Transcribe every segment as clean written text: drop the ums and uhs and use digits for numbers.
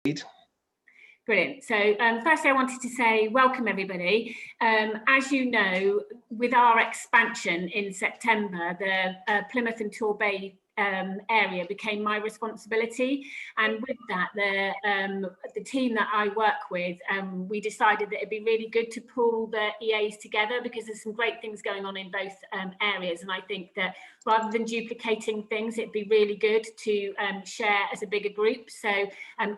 Brilliant. So firstly, I wanted to say welcome, everybody. As you know, with our expansion in September, the Plymouth and Torbay area became my responsibility, and with that the team that I work with, we decided that it'd be really good to pull the EAs together, because there's some great things going on in both areas, and I think that rather than duplicating things, it'd be really good to share as a bigger group. So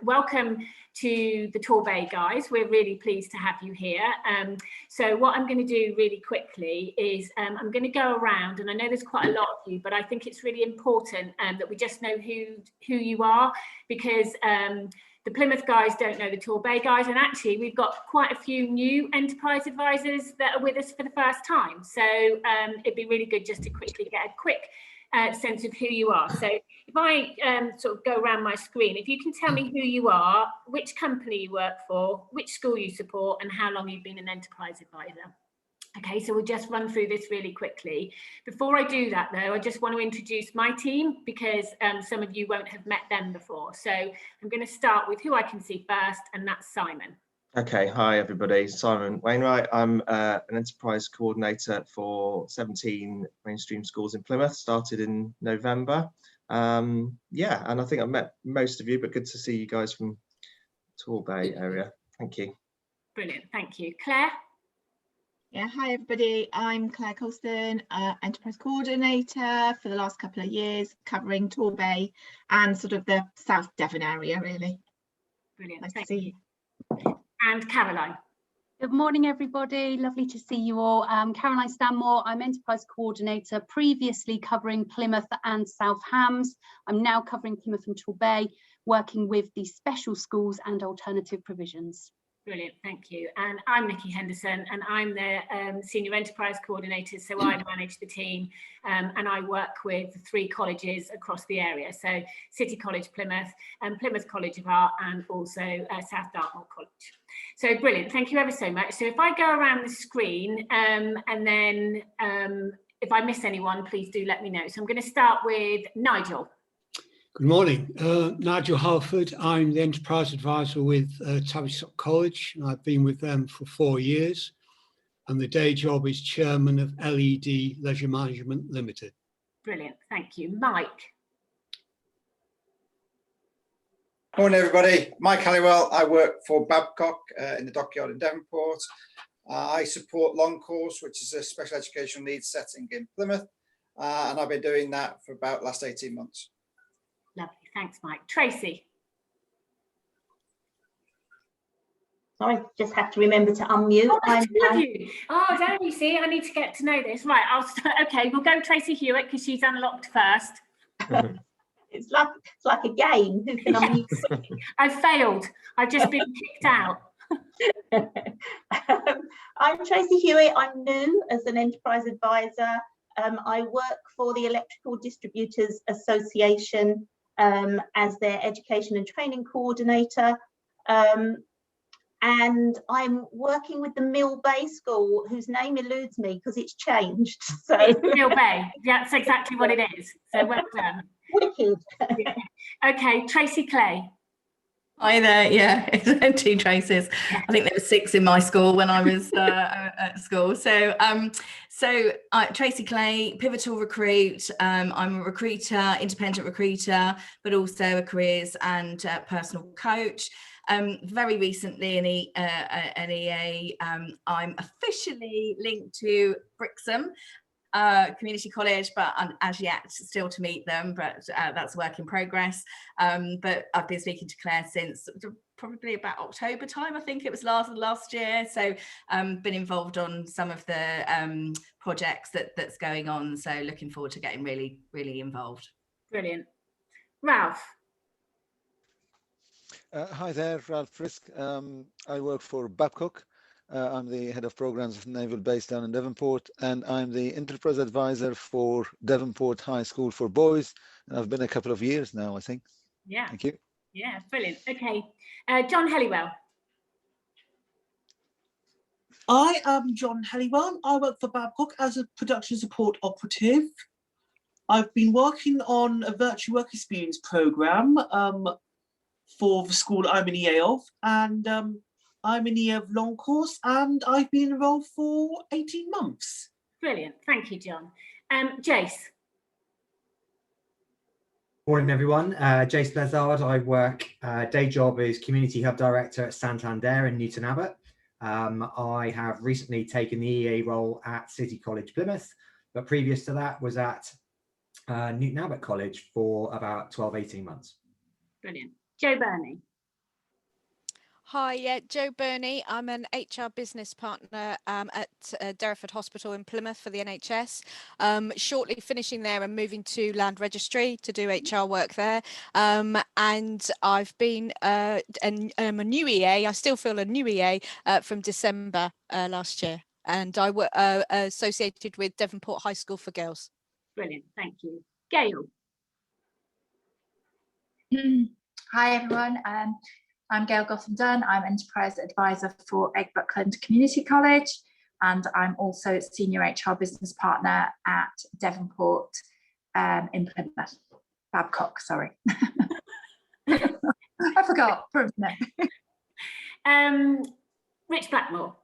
welcome to the Torbay guys. We're really pleased to have you here. So what I'm going to do really quickly is I'm going to go around, and I know there's quite a lot of you, but I think it's really important that we just know who you are, because the Plymouth guys don't know the Torbay guys, and actually we've got quite a few new enterprise advisors that are with us for the first time. So it'd be really good just to quickly get a quick sense of who you are. So if I sort of go around my screen, if you can tell me who you are, which company you work for, which school you support, and how long you've been an enterprise advisor. Okay, so we'll just run through this really quickly. Before I do that though, I just want to introduce my team, because some of you won't have met them before. So I'm going to start with who I can see first, and that's Simon. Okay, hi everybody, Simon Wainwright. I'm an enterprise coordinator for 17 mainstream schools in Plymouth, started in November. Yeah, and I think I've met most of you, but good to see you guys from Torbay area. Thank you. Brilliant, thank you. Claire? Yeah, hi everybody, I'm Claire Colston, enterprise coordinator for the last couple of years, covering Torbay and sort of the South Devon area, really. Brilliant, Nice thank to see you. And Caroline. Good morning, everybody. Lovely to see you all. Caroline Stanmore, I'm Enterprise Coordinator, previously covering Plymouth and South Hams. I'm now covering Plymouth and Torbay, working with the special schools and alternative provisions. Brilliant, thank you. And I'm Nikki Henderson, and I'm the Senior Enterprise Coordinator, so I manage the team, and I work with 3 colleges across the area, so City College Plymouth, Plymouth College of Art, and also South Dartmoor College. So brilliant, thank you ever so much. So if I go around the screen, and then if I miss anyone, please do let me know. So I'm going to start with Nigel. Good morning, Nigel Halford. I'm the Enterprise Advisor with Tavistock College. I've been with them for 4 years, and the day job is Chairman of LED Leisure Management Limited. Brilliant, thank you. Mike. Morning everybody, Mike Halliwell. I work for Babcock in the dockyard in Devonport. I support Long Course, which is a special educational needs setting in Plymouth, and I've been doing that for about the last 18 months. Lovely, thanks Mike. Tracy. Sorry, just have to remember to unmute. Oh, there you see, I need to get to know this. Right, I'll start. Okay, we'll go Tracy Hewitt because she's unlocked first. It's like a game. Who can unmute? I failed. I've just been kicked out. I'm Tracy Hewitt. I'm new as an enterprise advisor. I work for the Electrical Distributors Association as their education and training coordinator. And I'm working with the Mill Bay School, whose name eludes me because it's changed. So Mill Bay, that's exactly what it is. So well done. Wicked. Yeah. Okay, Tracy Clay. Hi there, yeah, it's 2 Traces. I think there were 6 in my school when I was at school. So Tracy Clay, pivotal recruit. I'm a recruiter, independent recruiter, but also a careers and personal coach. Very recently an EA, I'm officially linked to Brixham Community College, but as yet still to meet them, but that's a work in progress. But I've been speaking to Claire since probably about October time, I think it was last year. So been involved on some of the projects that's going on. So looking forward to getting really involved. Brilliant. Ralph. Hi there, Ralph Frisk. I work for Babcock. I'm the head of programs of Naval Base down in Devonport, and I'm the enterprise advisor for Devonport High School for Boys. And I've been a couple of years now, I think. Yeah. Thank you. Yeah, brilliant. Okay, John Helliwell. I am John Helliwell. I work for Babcock as a production support operative. I've been working on a virtual work experience program for the school I'm an EA of, and I'm an EA of long course, and I've been enrolled for 18 months. Brilliant, thank you, John. Jace. Morning, everyone. Jace Blizzard. I work, day job is Community Hub Director at Santander in Newton Abbot. I have recently taken the EA role at City College Plymouth, but previous to that was at Newton Abbot College for about 12-18 months. Brilliant. Jo Burney. Hi, yeah, Jo Burney. I'm an HR business partner at Derriford Hospital in Plymouth for the NHS. Shortly finishing there and moving to Land Registry to do HR work there. And I've been I'm a new EA. I still feel a new EA from December last year. And I work associated with Devonport High School for Girls. Brilliant, thank you. Gail. Hi, everyone. I'm Gail Gothamdun. I'm Enterprise Advisor for Buckland Community College, and I'm also Senior HR Business Partner at Devonport in Plymouth. Babcock, sorry. I forgot. Rich Blackmore.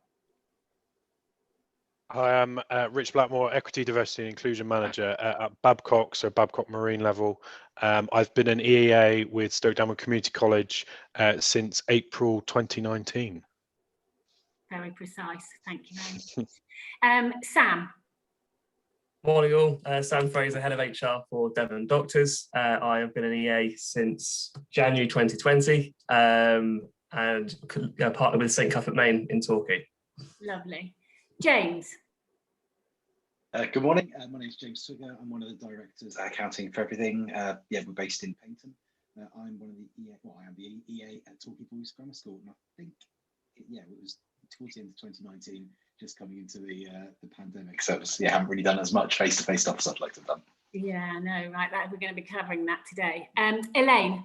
Hi, I'm Rich Blackmore, Equity, Diversity and Inclusion Manager at Babcock, so Babcock Marine level. I've been an EEA with Stoke Downwood Community College since April 2019. Very precise, thank you very much. Sam. Morning all, Sam Fraser, Head of HR for Devon Doctors. I have been an EA since January 2020 and partnered with St Cuthbert Main in Torquay. Lovely. James. Good morning. My name is James Swigger. I'm one of the directors at Accounting for Everything. Yeah, we're based in Paynton. I'm one of the EA. Well, I am the EA at Torquay Boys Grammar School, and I think, yeah, it was towards the end of 2019, just coming into the pandemic. So it was, yeah, I haven't really done as much face-to-face stuff as I'd like to have done. Yeah, I know, right? We're going to be covering that today. Elaine.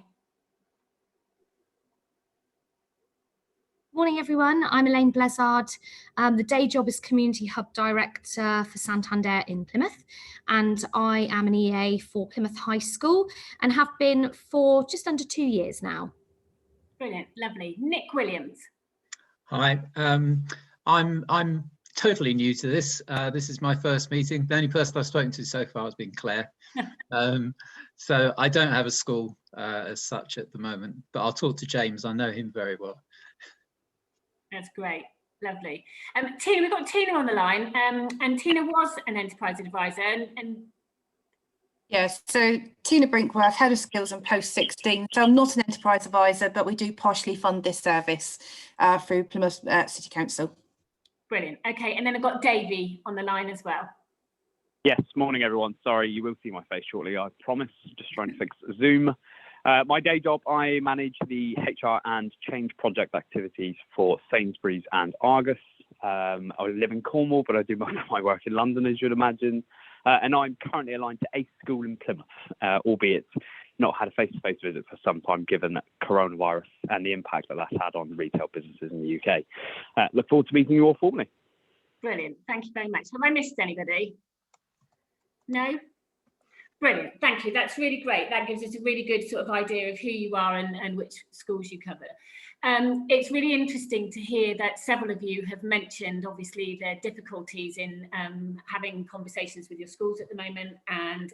Morning, everyone. I'm Elaine Blizzard. The day job is Community Hub Director for Santander in Plymouth, and I am an EA for Plymouth High School and have been for just under 2 years now. Brilliant, lovely. Nick Williams. Hi, I'm totally new to this. This is my first meeting. The only person I've spoken to so far has been Claire. So I don't have a school as such at the moment, but I'll talk to James. I know him very well. That's great, lovely. Tina, we've got Tina on the line, and Tina was an enterprise advisor. Yes, so Tina Brinkworth, Head of Skills and Post 16. So I'm not an enterprise advisor, but we do partially fund this service through Plymouth City Council. Brilliant. Okay, and then I've got Davey on the line as well. Yes, morning everyone. Sorry, you will see my face shortly, I promise. Just trying to fix Zoom. My day job, I manage the HR and change project activities for Sainsbury's and Argos. I live in Cornwall, but I do most of my work in London, as you'd imagine. And I'm currently aligned to a school in Plymouth, albeit not had a face-to-face visit for some time, given coronavirus and the impact that that's had on retail businesses in the UK. Look forward to meeting you all formally. Brilliant. Thank you very much. Have I missed anybody? No? Brilliant, thank you. That's really great. That gives us a really good sort of idea of who you are and which schools you cover. It's really interesting to hear that several of you have mentioned, obviously, their difficulties in having conversations with your schools at the moment and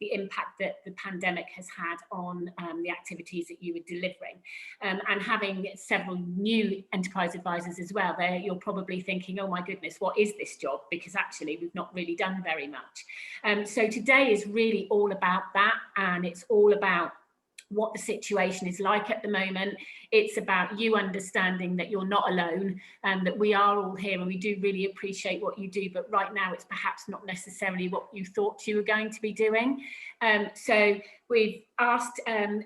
the impact that the pandemic has had on the activities that you were delivering. And having several new enterprise advisors as well, you're probably thinking, oh my goodness, what is this job? Because actually we've not really done very much. So today is really all about that, and it's all about what the situation is like at the moment. It's about you understanding that you're not alone and that we are all here, and we do really appreciate what you do, but right now it's perhaps not necessarily what you thought you were going to be doing. So we've asked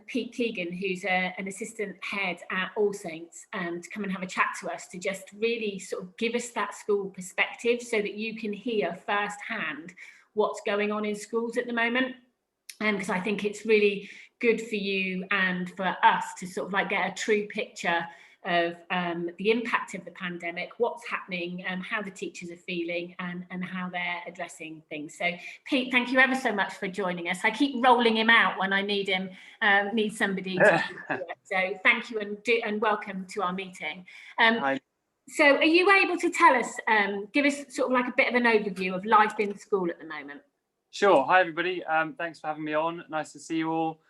Pete Keegan, who's an assistant head at All Saints, to come and have a chat to us to just really sort of give us that school perspective so that you can hear firsthand what's going on in schools at the moment. Because I think it's really good for you and for us to sort of like get a true picture of the impact of the pandemic, what's happening, how the teachers are feeling, and how they're addressing things. So Pete, thank you ever so much for joining us. I keep rolling him out when I need him, need somebody to do it. So thank you and welcome to our meeting. So are you able to tell us, give us sort of like a bit of an overview of life in school at the moment? Sure. Hi, everybody. Thanks for having me on. Nice to see you all.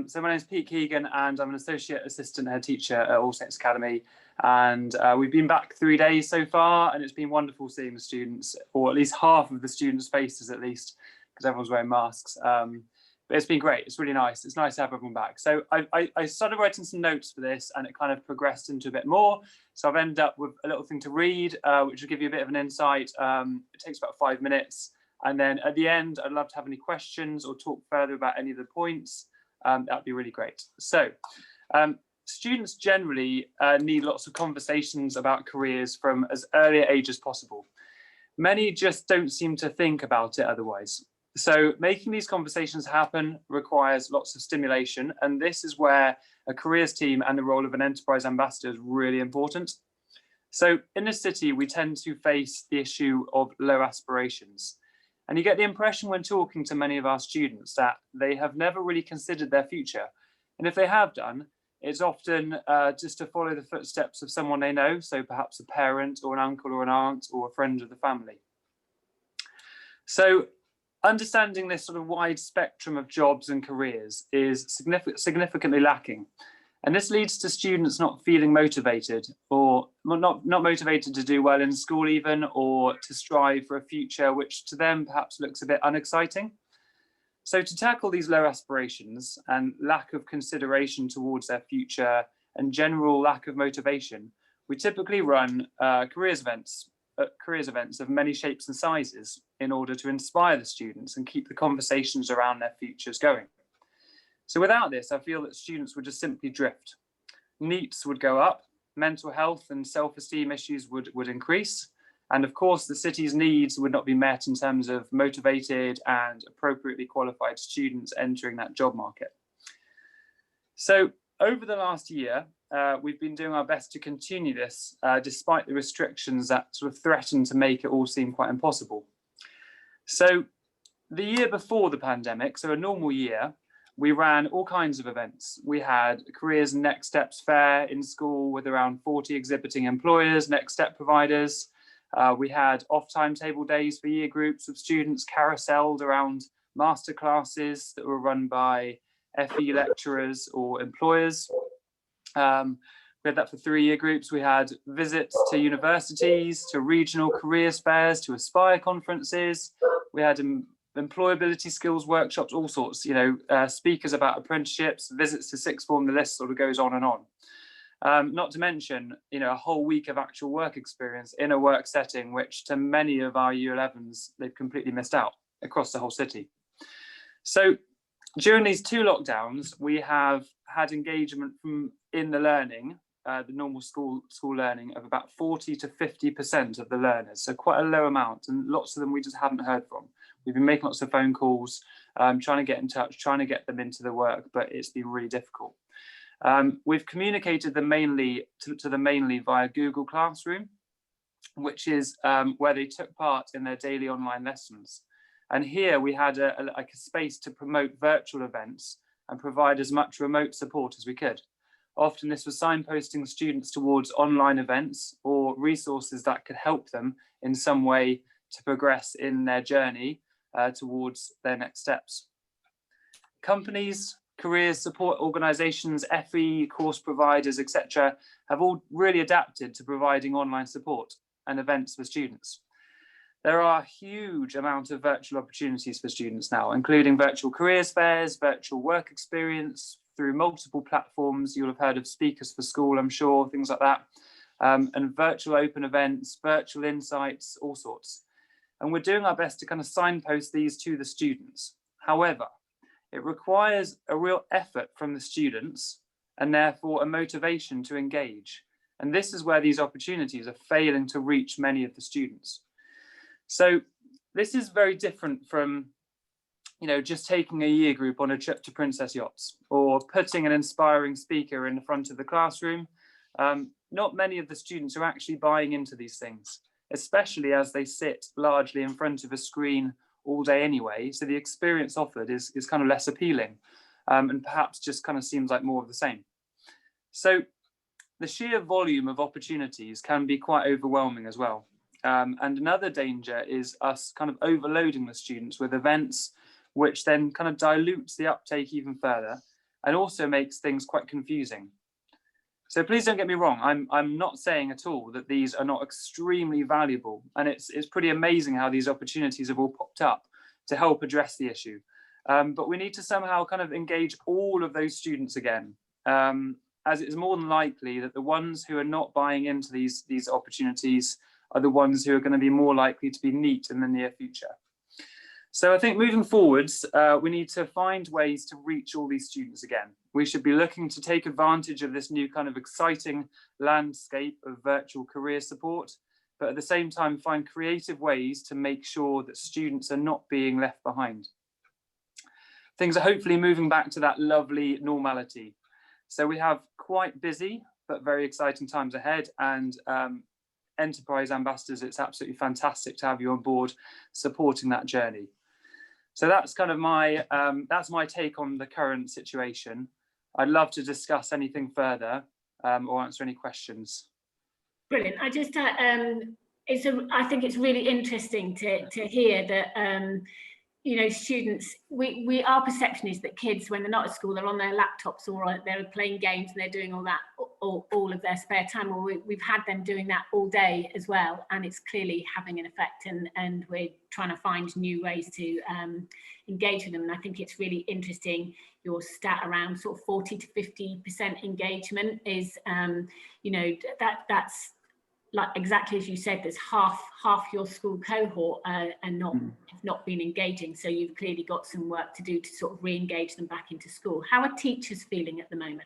So my name is Pete Keegan, and I'm an Associate Assistant Head Teacher at All Saints Academy. And we've been back 3 days so far, and it's been wonderful seeing the students, or at least half of the students' faces at least, because everyone's wearing masks. But it's been great. It's really nice. It's nice to have everyone back. So I started writing some notes for this, and it kind of progressed into a bit more. So I've ended up with a little thing to read, which will give you a bit of an insight. It takes about 5 minutes. And then at the end, I'd love to have any questions or talk further about any of the points. That'd be really great. So students generally need lots of conversations about careers from as early an age as possible. Many just don't seem to think about it otherwise. So making these conversations happen requires lots of stimulation, and this is where a careers team and the role of an enterprise ambassador is really important. So in the city, we tend to face the issue of low aspirations. And you get the impression when talking to many of our students that they have never really considered their future. And if they have done, it's often just to follow the footsteps of someone they know, so perhaps a parent or an uncle or an aunt or a friend of the family. So understanding this sort of wide spectrum of jobs and careers is significantly lacking. And this leads to students not feeling motivated, or not motivated to do well in school even, or to strive for a future which to them perhaps looks a bit unexciting. So to tackle these low aspirations and lack of consideration towards their future and general lack of motivation, we typically run careers events of many shapes and sizes in order to inspire the students and keep the conversations around their futures going. So without this, I feel that students would just simply drift. NEETs would go up, mental health and self-esteem issues would increase, and of course the city's needs would not be met in terms of motivated and appropriately qualified students entering that job market. So over the last year, we've been doing our best to continue this despite the restrictions that sort of threaten to make it all seem quite impossible. So the year before the pandemic, so a normal year, we ran all kinds of events. We had Careers and Next Steps Fair in school with around 40 exhibiting employers, next step providers. We had off timetable days for year groups of students carouselled around masterclasses that were run by FE lecturers or employers. We had that for 3 year groups. We had visits to universities, to regional careers fairs, to Aspire conferences. We had employability skills workshops, all sorts, speakers about apprenticeships, visits to sixth form, the list sort of goes on and on. Not to mention, a whole week of actual work experience in a work setting, which to many of our year 11s, they've completely missed out across the whole city. So during these 2 lockdowns, we have had engagement in the learning, the normal school learning of about 40 to 50% of the learners. So quite a low amount, and lots of them we just haven't heard from. We've been making lots of phone calls, trying to get in touch, trying to get them into the work, but it's been really difficult. We've communicated them mainly to them mainly via Google Classroom, which is where they took part in their daily online lessons. And here we had a space to promote virtual events and provide as much remote support as we could. Often this was signposting students towards online events or resources that could help them in some way to progress in their journey towards their next steps. Companies, careers support organisations, FE, course providers, etc. have all really adapted to providing online support and events for students. There are a huge amount of virtual opportunities for students now, including virtual careers fairs, virtual work experience through multiple platforms. You'll have heard of Speakers for School, I'm sure, things like that, and virtual open events, virtual insights, all sorts. And we're doing our best to kind of signpost these to the students. However, it requires a real effort from the students and therefore a motivation to engage. And this is where these opportunities are failing to reach many of the students. So this is very different from, just taking a year group on a trip to Princess Yachts or putting an inspiring speaker in the front of the classroom. Not many of the students are actually buying into these things, especially as they sit largely in front of a screen all day anyway. So the experience offered is kind of less appealing, and perhaps just kind of seems like more of the same. So the sheer volume of opportunities can be quite overwhelming as well. And another danger is us kind of overloading the students with events, which then kind of dilutes the uptake even further and also makes things quite confusing. So please don't get me wrong, I'm not saying at all that these are not extremely valuable, and it's pretty amazing how these opportunities have all popped up to help address the issue. But we need to somehow kind of engage all of those students again, as it's more than likely that the ones who are not buying into these opportunities are the ones who are going to be more likely to be NEET in the near future. So I think moving forwards, we need to find ways to reach all these students again. We should be looking to take advantage of this new kind of exciting landscape of virtual career support, but at the same time find creative ways to make sure that students are not being left behind. Things are hopefully moving back to that lovely normality. So we have quite busy, but very exciting times ahead, and enterprise ambassadors, it's absolutely fantastic to have you on board supporting that journey. So that's kind of that's my take on the current situation. I'd love to discuss anything further or answer any questions. Brilliant. I just I think it's really interesting to hear that you know, students, our perception is that kids, when they're not at school, they're on their laptops or they're playing games and they're doing all that all of their spare time, or we've had them doing that all day as well, and it's clearly having an effect, and we're trying to find new ways to engage with them. And I think it's really interesting, your stat around sort of 40 to 50% engagement is you know, that's like exactly as you said, there's half your school cohort and not been engaging. So you've clearly got some work to do to sort of re-engage them back into school. How are teachers feeling at the moment?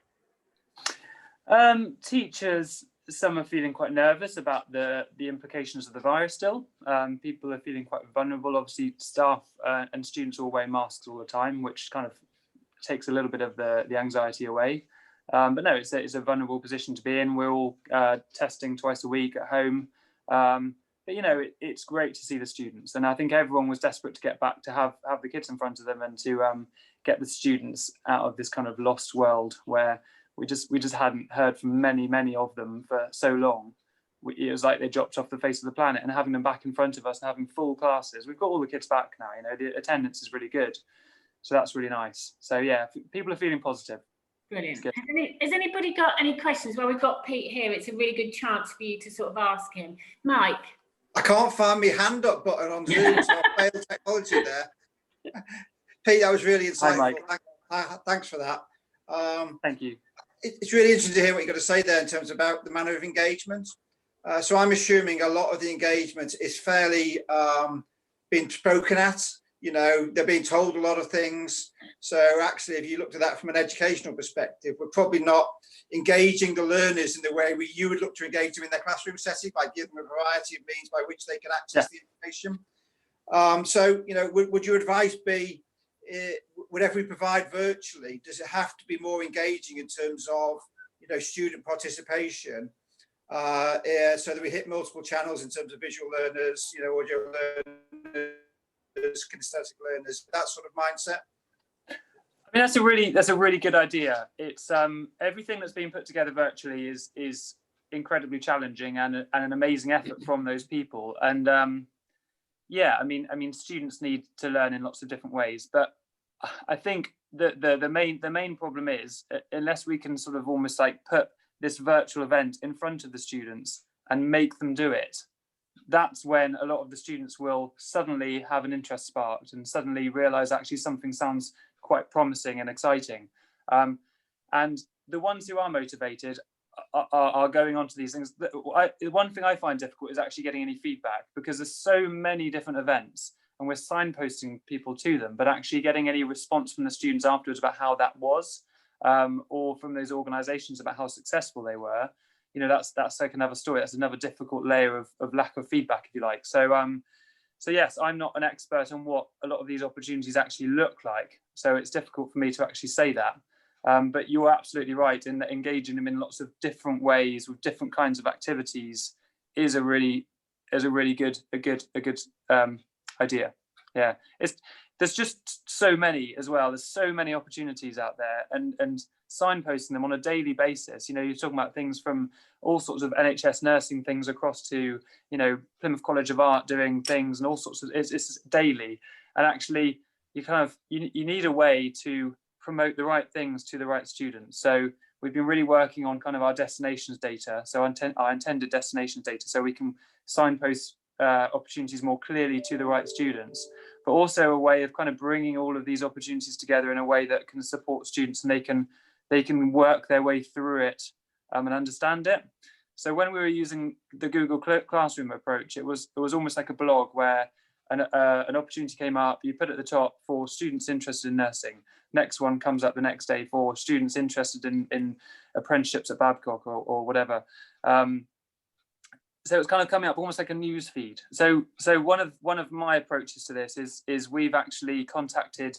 Teachers, some are feeling quite nervous about the implications of the virus still. People are feeling quite vulnerable. Obviously, staff and students all wear masks all the time, which kind of takes a little bit of the anxiety away. But no, it's a vulnerable position to be in. We're all testing twice a week at home. But you know, it's great to see the students, and I think everyone was desperate to get back to have the kids in front of them and to get the students out of this kind of lost world where we just hadn't heard from many of them for so long. It was like they dropped off the face of the planet, and having them back in front of us and having full classes, we've got all the kids back now. You know, the attendance is really good, so that's really nice. So yeah, people are feeling positive. Brilliant. Has anybody got any questions? Well, we've got Pete here. It's a really good chance for you to sort of ask him. Mike? I can't find my hand up button on Zoom, so I failed technology there. Pete, that was really insightful. Hi, Mike. Thanks for that. Thank you. It's really interesting to hear what you've got to say there in terms about the manner of engagement. So I'm assuming a lot of the engagement is fairly being spoken at. You know, they're being told a lot of things. So actually, if you looked at that from an educational perspective, we're probably not engaging the learners in the way you would look to engage them in their classroom setting, by giving them a variety of means by which they can access the information. So, you know, would your advice be, whatever we provide virtually, does it have to be more engaging in terms of, you know, student participation, so that we hit multiple channels in terms of visual learners, you know, audio learners, kinesthetic learners, that sort of mindset? I mean, that's a really good idea. It's everything that's being put together virtually is incredibly challenging and an amazing effort from those people. And yeah, I mean, students need to learn in lots of different ways. But I think the main problem is, unless we can sort of almost like put this virtual event in front of the students and make them do it, that's when a lot of the students will suddenly have an interest sparked and suddenly realize actually something sounds quite promising and exciting. And the ones who are motivated are going on to these things. The one thing I find difficult is actually getting any feedback, because there's so many different events and we're signposting people to them, but actually getting any response from the students afterwards about how that was, or from those organizations about how successful they were, you know, that's like another story. That's another difficult layer of lack of feedback, if you like. So yes, I'm not an expert on what a lot of these opportunities actually look like, so it's difficult for me to actually say that. But you're absolutely right in that engaging them in lots of different ways with different kinds of activities is a really good idea. Yeah, there's just so many as well. There's so many opportunities out there, and signposting them on a daily basis. You know, you're talking about things from all sorts of NHS nursing things across to, you know, Plymouth College of Art doing things and all sorts of, it's daily. And actually you need a way to promote the right things to the right students. So we've been really working on kind of our destinations data, so our intended destinations data, so we can signpost opportunities more clearly to the right students, but also a way of kind of bringing all of these opportunities together in a way that can support students and they can work their way through it and understand it. So when we were using the Google Classroom approach, it was almost like a blog where an opportunity came up, you put at the top for students interested in nursing. Next one comes up the next day for students interested in apprenticeships at Babcock or whatever. So it's kind of coming up almost like a news feed. So one of my approaches to this is we've actually contacted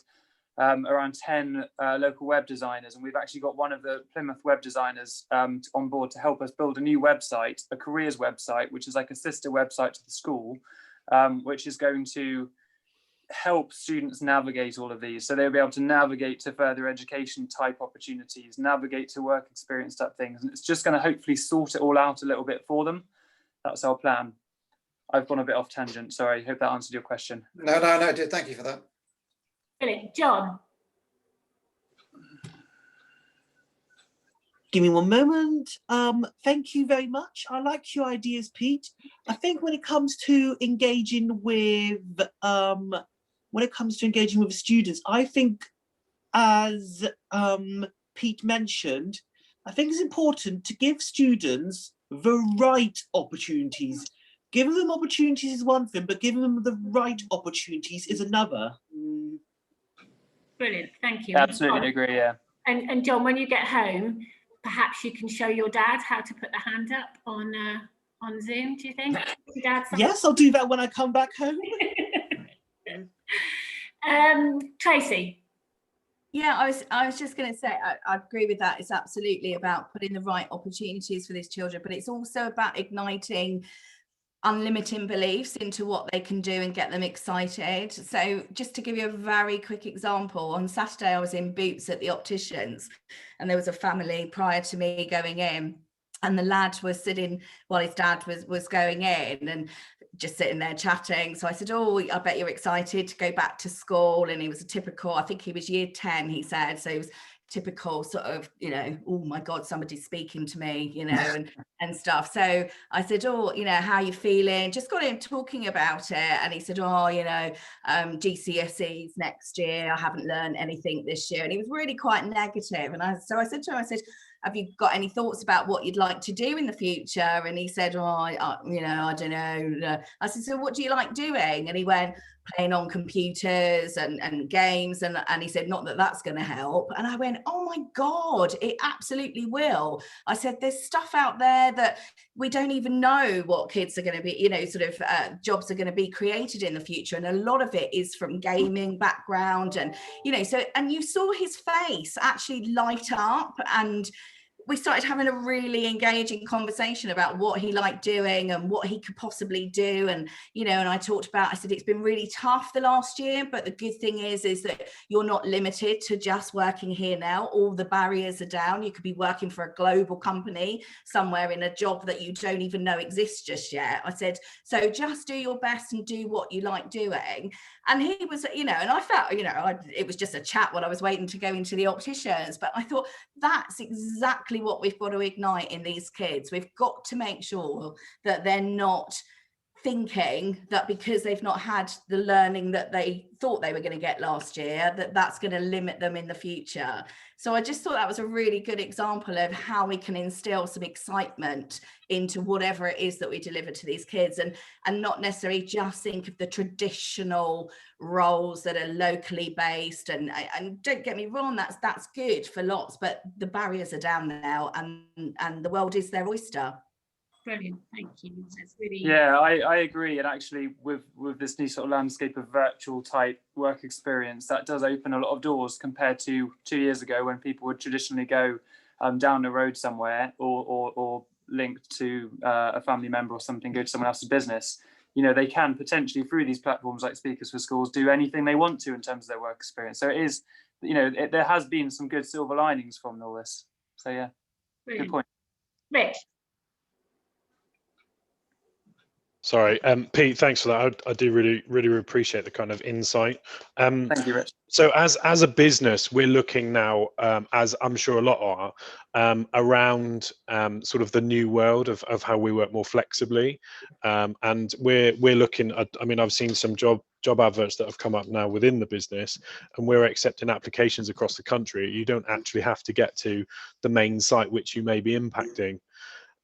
around 10 local web designers, and we've actually got one of the Plymouth web designers on board to help us build a new website, a careers website, which is like a sister website to the school, which is going to help students navigate all of these. So they'll be able to navigate to further education type opportunities, navigate to work experience type things, and it's just going to hopefully sort it all out a little bit for them. That's our plan. I've gone a bit off tangent, sorry. Hope that answered your question. No, it did. Thank you for that. Brilliant. John. Give me one moment. Thank you very much. I like your ideas, Pete. I think when it comes to engaging with students, I think, as Pete mentioned, I think it's important to give students the right opportunities. Giving them opportunities is one thing, but giving them the right opportunities is another. Brilliant, thank you. Absolutely agree, yeah. And John, when you get home, perhaps you can show your dad how to put the hand up on Zoom, do you think? Yes, I'll do that when I come back home. Tracy. Yeah, I was just going to say, I agree with that. It's absolutely about putting the right opportunities for these children, but it's also about igniting unlimited beliefs into what they can do and get them excited. So just to give you a very quick example, on Saturday I was in Boots at the opticians, and there was a family prior to me going in, and the lad was sitting while his dad was going in and just sitting there chatting. So I said, oh, I bet you're excited to go back to school. And he was a typical, I think he was year 10, he said. So he was typical sort of, you know, oh my God, somebody's speaking to me, you know, and stuff. So I said, oh, you know, how are you feeling? Just got him talking about it. And he said, oh, you know, GCSEs next year. I haven't learned anything this year. And he was really quite negative. And so I said to him, have you got any thoughts about what you'd like to do in the future? And he said, oh, you know, I don't know. I said, so what do you like doing? And he went, playing on computers and games. And he said, not that that's going to help. And I went, oh my God, it absolutely will. I said, there's stuff out there that we don't even know what kids are going to be, you know, sort of jobs are going to be created in the future. And a lot of it is from gaming background. And, you know, so, and you saw his face actually light up, and we started having a really engaging conversation about what he liked doing and what he could possibly do. And, you know, and I said, it's been really tough the last year, but the good thing is that you're not limited to just working here now. All the barriers are down. You could be working for a global company somewhere in a job that you don't even know exists just yet. I said, so just do your best and do what you like doing. And he was, you know, and I felt, you know, it was just a chat while I was waiting to go into the opticians, but I thought that's exactly what we've got to ignite in these kids. We've got to make sure that they're not thinking that because they've not had the learning that they thought they were going to get last year, that's going to limit them in the future. So I just thought that was a really good example of how we can instill some excitement into whatever it is that we deliver to these kids, and not necessarily just think of the traditional roles that are locally based. And don't get me wrong, that's good for lots, but the barriers are down now, and the world is their oyster. Brilliant, thank you. That's really Yeah, I agree. And actually, with this new sort of landscape of virtual type work experience, that does open a lot of doors compared to 2 years ago when people would traditionally go down the road somewhere or linked to a family member or something, go to someone else's business. You know, they can potentially, through these platforms like Speakers for Schools, do anything they want to in terms of their work experience. So it is, you know, there has been some good silver linings from all this. So yeah, brilliant. Good point. Rich. Sorry, Pete, thanks for that. I do really appreciate the kind of insight. Thank you, Rich. So as a business, we're looking now, as I'm sure a lot are, around sort of the new world of how we work more flexibly, and we're looking at. I mean, I've seen some job adverts that have come up now within the business, and we're accepting applications across the country. You don't actually have to get to the main site which you may be impacting.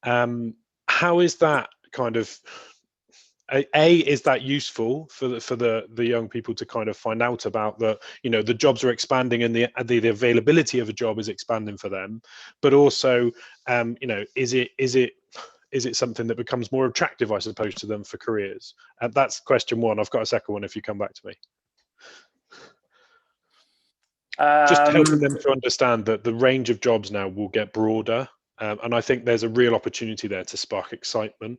How is that kind of? Is that useful for the young people to kind of find out about the, you know, the jobs are expanding and the availability of a job is expanding for them, but also, you know, is it something that becomes more attractive, I suppose, to them for careers? That's question one. I've got a second one if you come back to me. Just helping them to understand that the range of jobs now will get broader. And I think there's a real opportunity there to spark excitement.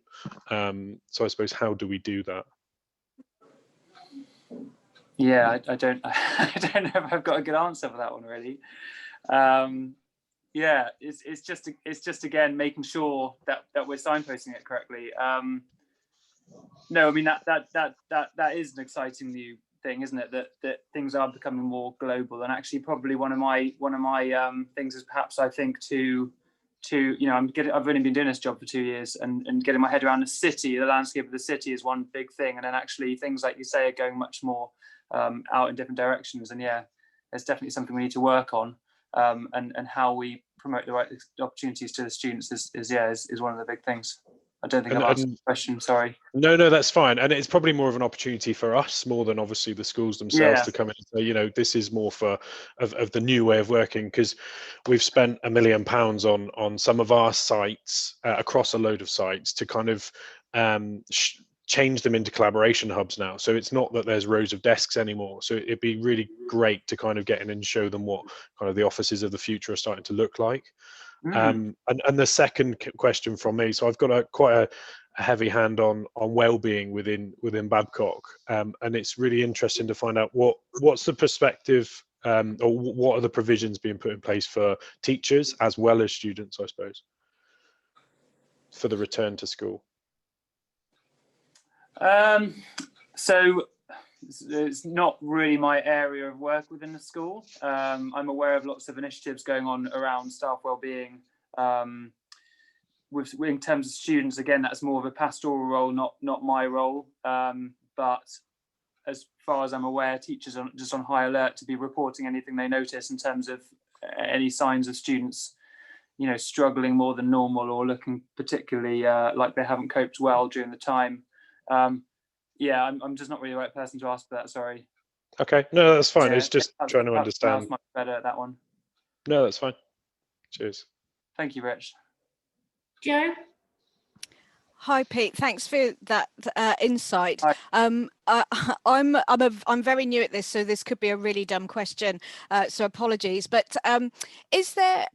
So I suppose, how do we do that? Yeah, I don't I don't know if I've got a good answer for that one, really. Yeah, it's just again making sure that we're signposting it correctly. No, I mean that is an exciting new thing, isn't it? That things are becoming more global, and actually probably one of my things is perhaps, I think, to you know, I've only been doing this job for 2 years, and getting my head around the landscape of the city is one big thing, and then actually things like you say are going much more out in different directions. And yeah, there's definitely something we need to work on, and how we promote the right opportunities to the students is one of the big things. I don't think I've answered the question, sorry. No, that's fine. And it's probably more of an opportunity for us more than obviously the schools themselves to come in and say, you know, this is more of the new way of working, because we've spent £1 million on some of our sites across a load of sites to kind of change them into collaboration hubs now. So it's not that there's rows of desks anymore. So it'd be really great to kind of get in and show them what kind of the offices of the future are starting to look like. And the second question from me, so I've got quite a heavy hand on well-being within Babcock, and it's really interesting to find out what's the perspective, or what are the provisions being put in place for teachers as well as students, I suppose, for the return to school. So it's not really my area of work within the school. I'm aware of lots of initiatives going on around staff wellbeing. In terms of students, again, that's more of a pastoral role, not my role. But as far as I'm aware, teachers are just on high alert to be reporting anything they notice in terms of any signs of students, you know, struggling more than normal or looking particularly like they haven't coped well during the time. Yeah, I'm just not really the right person to ask for that. Sorry. Okay, no, that's fine. Yeah, it's just trying to understand. Much better at that one. No, that's fine. Cheers. Thank you, Rich. Joe. Hi, Pete. Thanks for that insight. Hi. I'm very new at this, so this could be a really dumb question. So apologies. But is there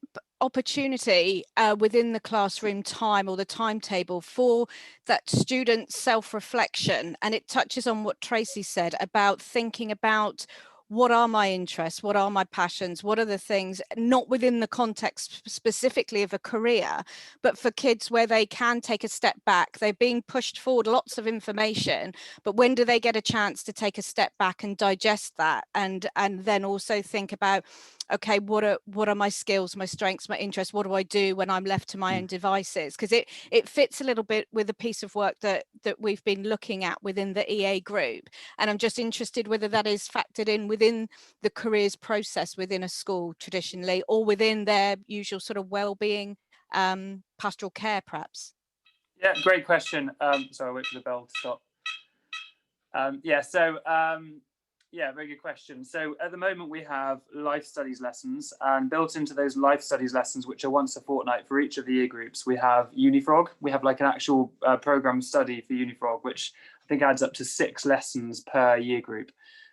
opportunity within the classroom time or the timetable for that student self-reflection? And it touches on what Tracy said about thinking about what are my interests, what are my passions, what are the things, not within the context specifically of a career, but for kids where they can take a step back. They're being pushed forward lots of information, but when do they get a chance to take a step back and digest that, and then also think about, okay, what are my skills, my strengths, my interests? What do I do when I'm left to my own devices? Because it fits a little bit with a piece of work that we've been looking at within the EA group. And I'm just interested whether that is factored in within the careers process within a school traditionally, or within their usual sort of well-being, pastoral care, perhaps. Yeah, great question. Sorry, I'll wait for the bell to stop. Yeah, so Yeah, very good question. So at the moment we have life studies lessons, and built into those life studies lessons, which are once a fortnight for each of the year groups, we have Unifrog. We have like an actual program study for Unifrog, which I think adds up to 6 lessons per year group.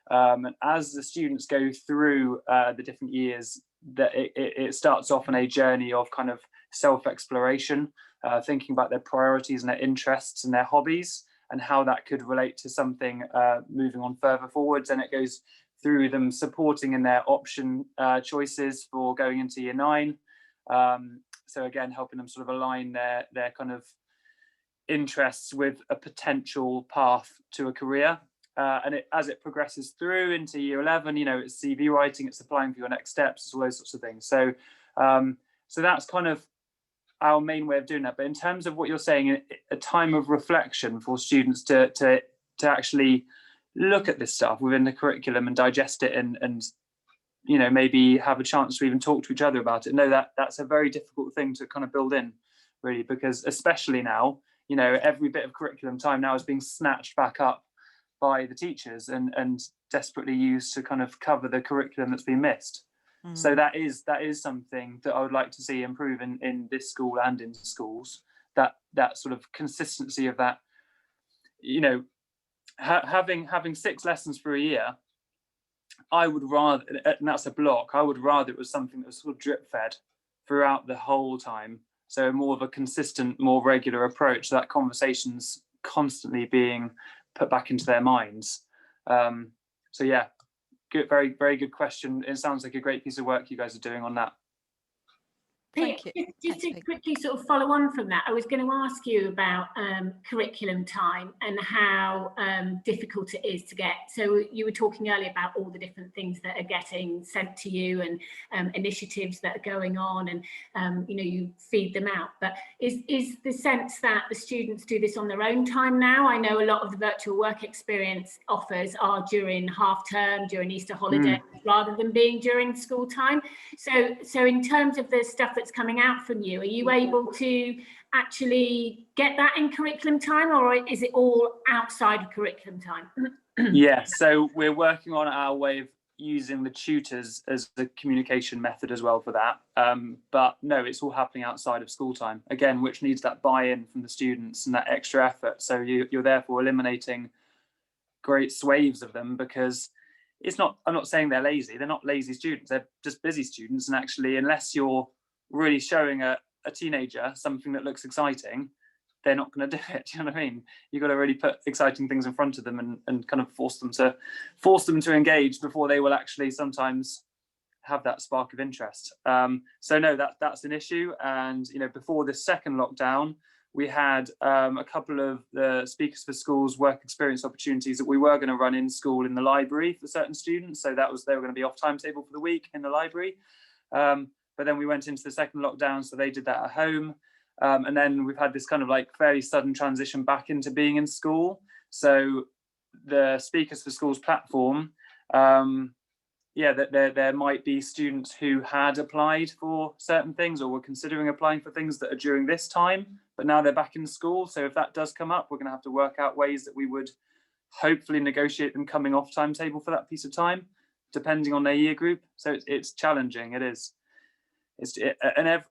And as the students go through the different years, that it starts off on a journey of kind of self-exploration, thinking about their priorities and their interests and their hobbies, and how that could relate to something moving on further forwards. And it goes through them supporting in their option choices for going into year 9. So again, helping them sort of align their kind of interests with a potential path to a career. And as it progresses through into year 11, you know, it's CV writing, it's applying for your next steps, it's all those sorts of things. So, so that's kind of our main way of doing that. But in terms of what you're saying, a time of reflection for students to actually look at this stuff within the curriculum and digest it, and you know, maybe have a chance to even talk to each other about it. No, that's a very difficult thing to kind of build in, really, because especially now, you know, every bit of curriculum time now is being snatched back up by the teachers and desperately used to kind of cover the curriculum that's been missed. So that is something that I would like to see improve in this school and in schools, that sort of consistency of that, you know, having 6 lessons for a year. I would rather, and that's a block, I would rather it was something that was sort of drip fed throughout the whole time. So more of a consistent, more regular approach, so that conversation's constantly being put back into their minds. So yeah, good, very, very good question. It sounds like a great piece of work you guys are doing on that. Just to quickly sort of follow on from that, I was going to ask you about curriculum time and how difficult it is to get. So you were talking earlier about all the different things that are getting sent to you and initiatives that are going on, and you know, you feed them out. But is the sense that the students do this on their own time now? I know a lot of the virtual work experience offers are during half term, during Easter holiday, rather than being during school time. So in terms of the stuff that's coming out from you, are you able to actually get that in curriculum time, or is it all outside of curriculum time? Yeah, so we're working on our way of using the tutors as the communication method as well for that. But no, it's all happening outside of school time, again, which needs that buy-in from the students and that extra effort. So you're therefore eliminating great swathes of them, because it's not, I'm not saying they're lazy, they're not lazy students, they're just busy students. And actually, unless you're really showing a teenager something that looks exciting, they're not going to do it. Do you know what I mean? You've got to really put exciting things in front of them and kind of force them to engage before they will actually sometimes have that spark of interest. So no, that's an issue. And you know, before the second lockdown, we had a couple of the Speakers for Schools work experience opportunities that we were going to run in school in the library for certain students. So they were going to be off timetable for the week in the library. But then we went into the second lockdown, so they did that at home. And then we've had this kind of like fairly sudden transition back into being in school. So the Speakers for Schools platform, there might be students who had applied for certain things or were considering applying for things that are during this time, but now they're back in school. So if that does come up, we're going to have to work out ways that we would hopefully negotiate them coming off timetable for that piece of time, depending on their year group. So it's challenging, it is.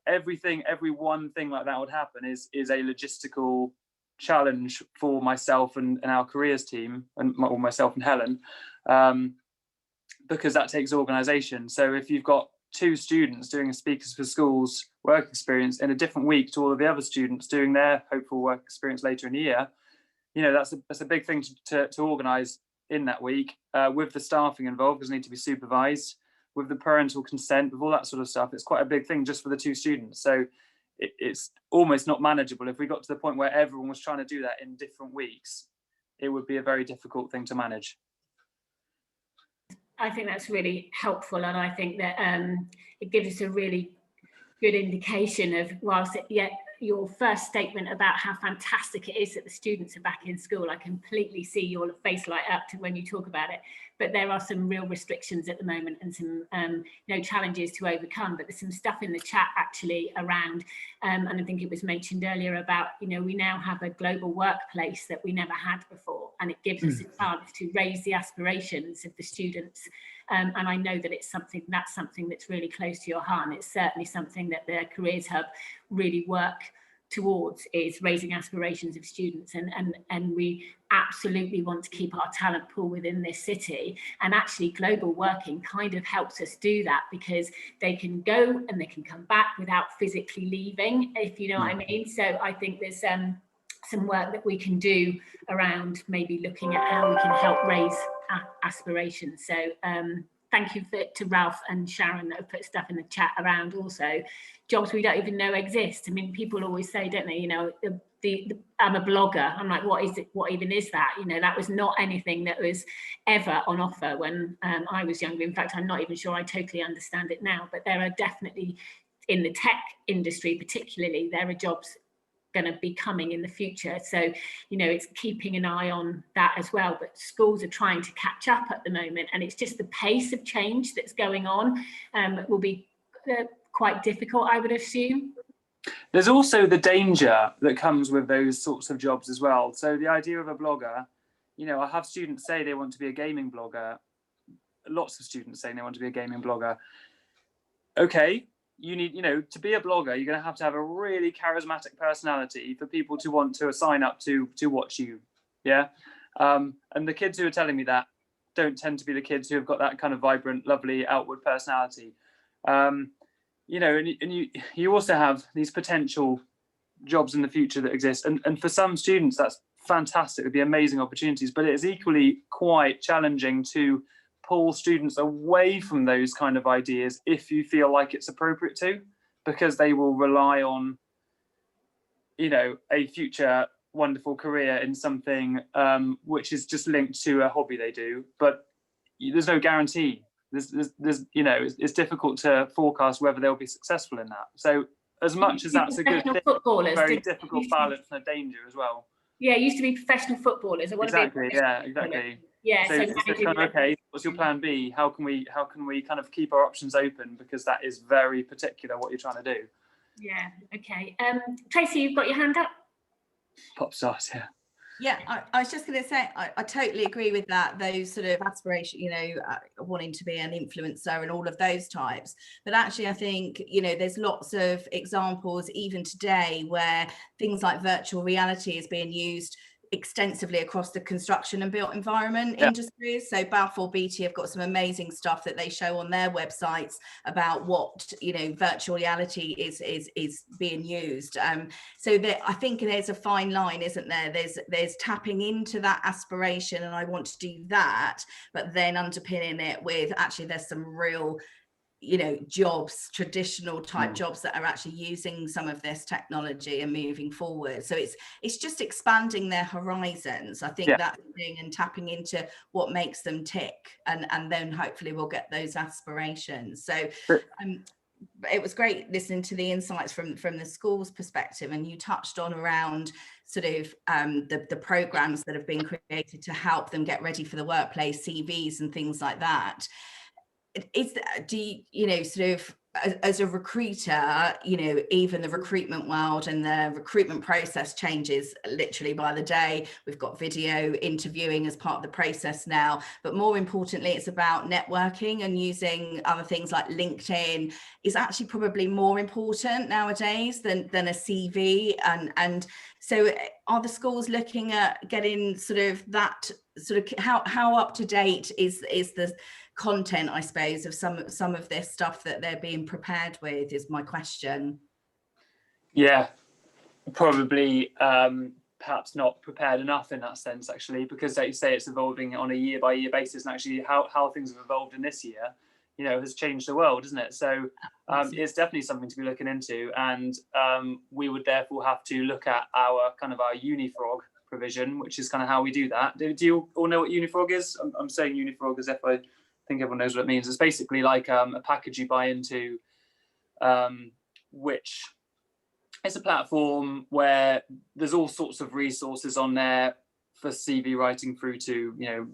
Every one thing like that would happen is a logistical challenge for myself and our careers team, or myself and Helen, because that takes organisation. So if you've got 2 students doing a Speakers for Schools work experience in a different week to all of the other students doing their hopeful work experience later in the year, you know, that's a big thing to organise in that week, with the staffing involved, because they need to be supervised, with the parental consent, with all that sort of stuff. It's quite a big thing just for the 2 students. So it's almost not manageable. If we got to the point where everyone was trying to do that in different weeks, it would be a very difficult thing to manage. I think that's really helpful, and I think that it gives us a really good indication of, whilst your first statement about how fantastic it is that the students are back in school, I completely see your face light up to when you talk about it. But there are some real restrictions at the moment and some challenges to overcome. But there's some stuff in the chat actually around, and I think it was mentioned earlier about, you know, we now have a global workplace that we never had before. and it gives us a chance to raise the aspirations of the students. And I know that that's something that's really close to your heart, and it's certainly something that the Careers Hub really work towards, is raising aspirations of students, and we absolutely want to keep our talent pool within this city. And actually global working kind of helps us do that, because they can go and they can come back without physically leaving, if you know what I mean. So I think there's some work that we can do around maybe looking at how we can help raise aspirations. So thank you to Ralph and Sharon that have put stuff in the chat around also jobs we don't even know exist. I mean, people always say, don't they, you know, I'm a blogger. I'm like, what is it? What even is that? You know, that was not anything that was ever on offer when I was younger. In fact, I'm not even sure I totally understand it now, but there are definitely, in the tech industry particularly, there are jobs going to be coming in the future. So, you know, it's keeping an eye on that as well. But schools are trying to catch up at the moment, and it's just the pace of change that's going on will be quite difficult, I would assume. There's also the danger that comes with those sorts of jobs as well. So the idea of a blogger, you know, I have students say they want to be a gaming blogger. Lots of students saying they want to be a gaming blogger. Okay, you need, you know, to be a blogger, you're going to have a really charismatic personality for people to want to sign up to watch you. Yeah. And the kids who are telling me that don't tend to be the kids who have got that kind of vibrant, lovely outward personality. You know, and you also have these potential jobs in the future that exist. And for some students, that's fantastic. It'd be amazing opportunities, but it is equally quite challenging to pull students away from those kind of ideas if you feel like it's appropriate to, because they will rely on, you know, a future wonderful career in something which is just linked to a hobby they do, but there's no guarantee. There's you know, it's difficult to forecast whether they'll be successful in that. So as much as that's a good thing, it's a very difficult balance and a danger as well. Yeah, it used to be professional footballers. I want exactly, to be yeah, exactly. Yeah. So kind of, okay, what's your plan B? How can we kind of keep our options open, because that is very particular what you're trying to do. Yeah. Okay. Tracy, you've got your hand up. Pop stars, yeah. Yeah, I was just going to say, I totally agree with that, those sort of aspirations, you know, wanting to be an influencer and all of those types. But actually, I think, you know, there's lots of examples even today where things like virtual reality is being used extensively across the construction and built environment industries. So Balfour Beatty have got some amazing stuff that they show on their websites about what, you know, virtual reality is being used. So that I think there's a fine line, isn't there? There's tapping into that aspiration, and I want to do that, but then underpinning it with actually there's some real, you know, jobs, traditional type jobs that are actually using some of this technology and moving forward. So it's just expanding their horizons. I think that thing, and tapping into what makes them tick, and then hopefully we'll get those aspirations. So it was great listening to the insights from the school's perspective, and you touched on around sort of the programs that have been created to help them get ready for the workplace, CVs and things like that. You know, sort of as a recruiter, you know, even the recruitment world and the recruitment process changes literally by the day. We've got video interviewing as part of the process now, but more importantly, it's about networking, and using other things like LinkedIn is actually probably more important nowadays than a CV. And so are the schools looking at getting sort of that sort of how up to date is the content, I suppose, of some of this stuff that they're being prepared with, is my question. Yeah, probably perhaps not prepared enough in that sense, actually, because like you say, it's evolving on a year by year basis, and actually how things have evolved in this year, you know, has changed the world, isn't it? So it's definitely something to be looking into, and we would therefore have to look at our Unifrog provision, which is kind of how we do that. Do you all know what Unifrog is? I'm saying Unifrog as if I think everyone knows what it means. It's basically like a package you buy into, which is a platform where there's all sorts of resources on there for CV writing through to, you know,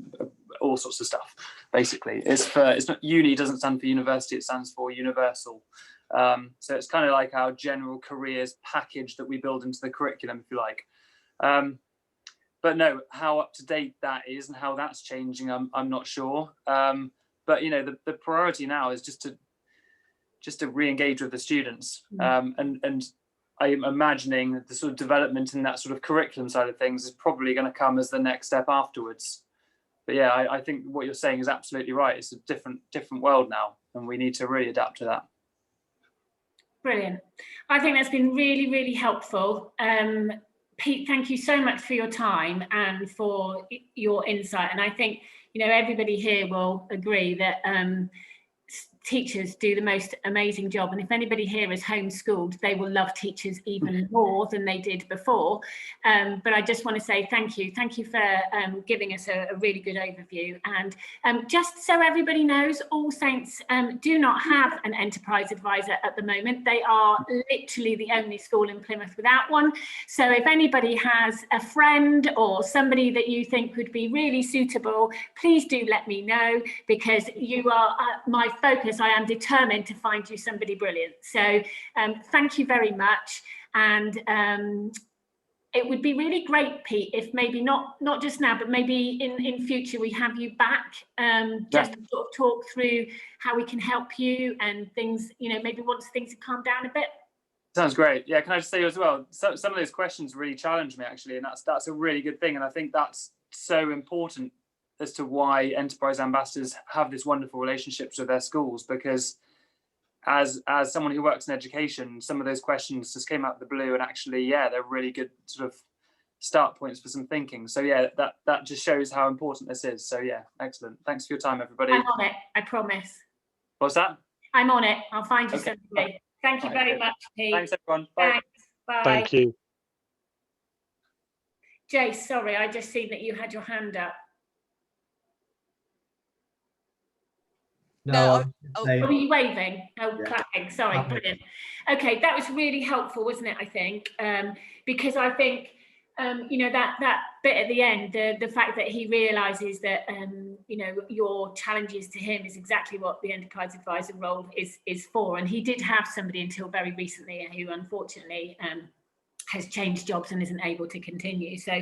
all sorts of stuff. Basically, it's not uni, doesn't stand for university, it stands for universal. So it's kind of like our general careers package that we build into the curriculum, if you like. but no, how up to date that is and how that's changing, I'm not sure. But you know, the priority now is just to re-engage with the students, and I'm imagining the sort of development in that sort of curriculum side of things is probably going to come as the next step afterwards. But yeah, I think what you're saying is absolutely right. It's a different world now, and we need to really adapt to that. Brilliant. I think that's been really, really helpful. Pete, thank you so much for your time and for your insight. And I think, you know, everybody here will agree that teachers do the most amazing job, and if anybody here is homeschooled, they will love teachers even more than they did before. But I just want to say thank you for giving us a really good overview. And just so everybody knows, All Saints do not have an enterprise advisor at the moment. They are literally the only school in Plymouth without one. So if anybody has a friend or somebody that you think would be really suitable, please do let me know, because you are my focus. I am determined to find you somebody brilliant. So thank you very much. And it would be really great, Pete, if maybe not just now, but maybe in future we have you back, just to sort of talk through how we can help you and things, you know, maybe once things have calmed down a bit. Sounds great. Yeah, can I just say as well, some of those questions really challenged me actually, and that's a really good thing. And I think that's so important as to why enterprise ambassadors have this wonderful relationships with their schools, because as someone who works in education, some of those questions just came out of the blue, and actually, yeah, they're really good sort of start points for some thinking. So yeah, that just shows how important this is. So yeah, excellent. Thanks for your time, everybody. I'm on it, I promise. What's that? I'm on it. I'll find you Okay. somebody. Thank you very much, Pete. Thanks, everyone. Bye. Thanks. Bye. Thank you. Jace, sorry, I just seen that you had your hand up. No, Were you waving? Oh, Yeah. clapping. Sorry, Clapping. brilliant. Okay, that was really helpful, wasn't it? I think because I think you know that bit at the end, the fact that he realises that you know, your challenges to him is exactly what the enterprise advisor role is for, and he did have somebody until very recently who unfortunately has changed jobs and isn't able to continue. So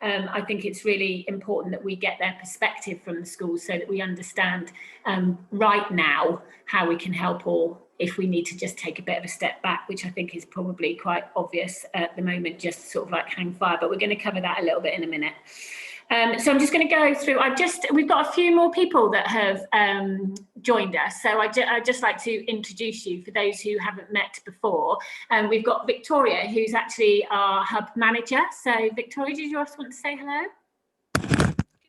I think it's really important that we get their perspective from the schools so that we understand right now how we can help, or if we need to just take a bit of a step back, which I think is probably quite obvious at the moment, just sort of like hang fire, but we're going to cover that a little bit in a minute. So I'm just going to go through, we've got a few more people that have joined us. So I'd just like to introduce you for those who haven't met before. We've got Victoria, who's actually our hub manager. So Victoria, did you also want to say hello?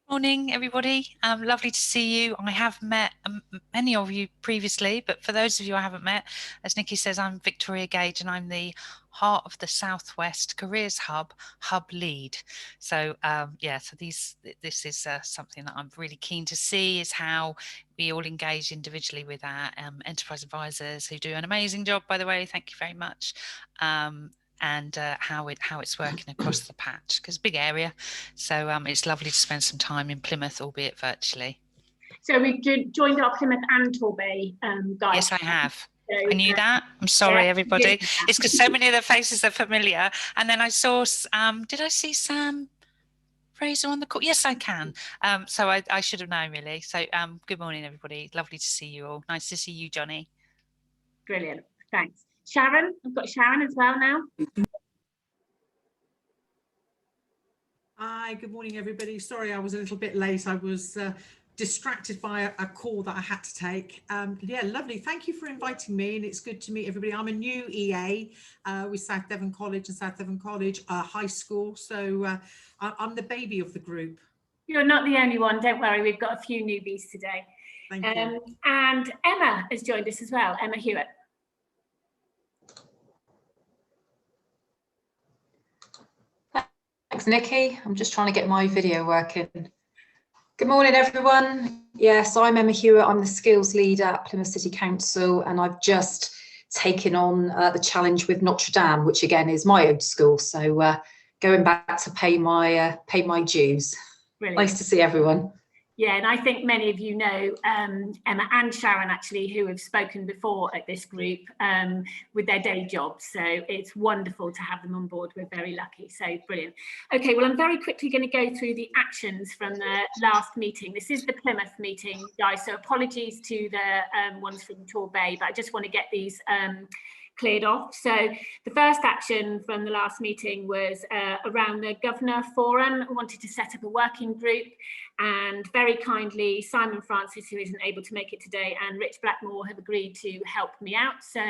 Morning, everybody. Lovely to see you. I have met many of you previously, but for those of you I haven't met, as Nikki says, I'm Victoria Gage, and I'm the Heart of the Southwest Careers Hub lead. So yeah, so this is something that I'm really keen to see, is how we all engage individually with our enterprise advisors, who do an amazing job, by the way. Thank you very much. And how it's working across the patch, because big area. So it's lovely to spend some time in Plymouth, albeit virtually. So we've joined our Plymouth and Torbay guys. Yes, I have. So, I knew that. I'm sorry, yeah, everybody. yeah. It's because so many of the faces are familiar. And then I saw, did I see Sam Fraser on the call? Yes, I can. So I should have known, really. So good morning, everybody. Lovely to see you all. Nice to see you, Johnny. Brilliant. Thanks. Sharon, I've got Sharon as well now. Hi, good morning, everybody. Sorry, I was a little bit late. I was distracted by a call that I had to take. Yeah, lovely. Thank you for inviting me, and it's good to meet everybody. I'm a new EA with South Devon College and South Devon College High School. So I'm the baby of the group. You're not the only one. Don't worry. We've got a few newbies today. Thank you. And Emma has joined us as well. Emma Hewitt. Thanks, Nikki. I'm just trying to get my video working. Good morning, everyone. Yes, I'm Emma Hewitt. I'm the skills leader at Plymouth City Council, and I've just taken on the challenge with Notre Dame, which again is my own school. So going back to pay my dues. Brilliant. Nice to see everyone. Yeah, and I think many of you know Emma and Sharon, actually, who have spoken before at this group with their day jobs. So it's wonderful to have them on board. We're very lucky. So brilliant. Okay, well, I'm very quickly going to go through the actions from the last meeting. This is the Plymouth meeting, guys. So apologies to the ones from Torbay, but I just want to get these cleared off. So the first action from the last meeting was around the Governor Forum. I wanted to set up a working group, and very kindly Simon Francis, who isn't able to make it today, and Rich Blackmore have agreed to help me out. So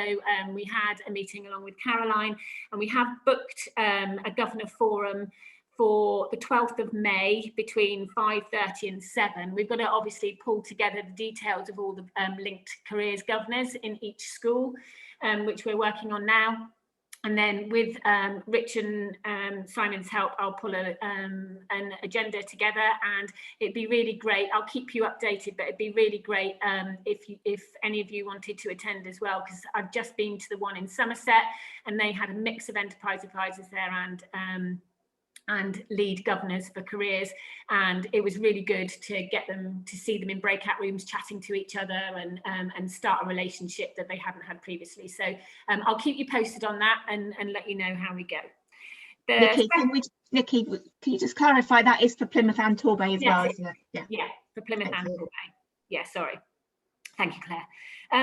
we had a meeting along with Caroline, and we have booked a Governor Forum for the 12th of May between 5:30 and 7. We've got to obviously pull together the details of all the linked careers governors in each school, which we're working on now. And then with Rich and Simon's help, I'll pull an agenda together, and it'd be really great. I'll keep you updated, but it'd be really great if any of you wanted to attend as well, because I've just been to the one in Somerset, and they had a mix of enterprise advisors there and lead governors for careers, and it was really good to get them to see them in breakout rooms chatting to each other and start a relationship that they hadn't had previously. So I'll keep you posted on that and let you know how we go. Nikki, can you just clarify that is for Plymouth and Torbay as well, isn't it? Yeah, for Plymouth and Torbay. Yeah, sorry. Thank you, Claire.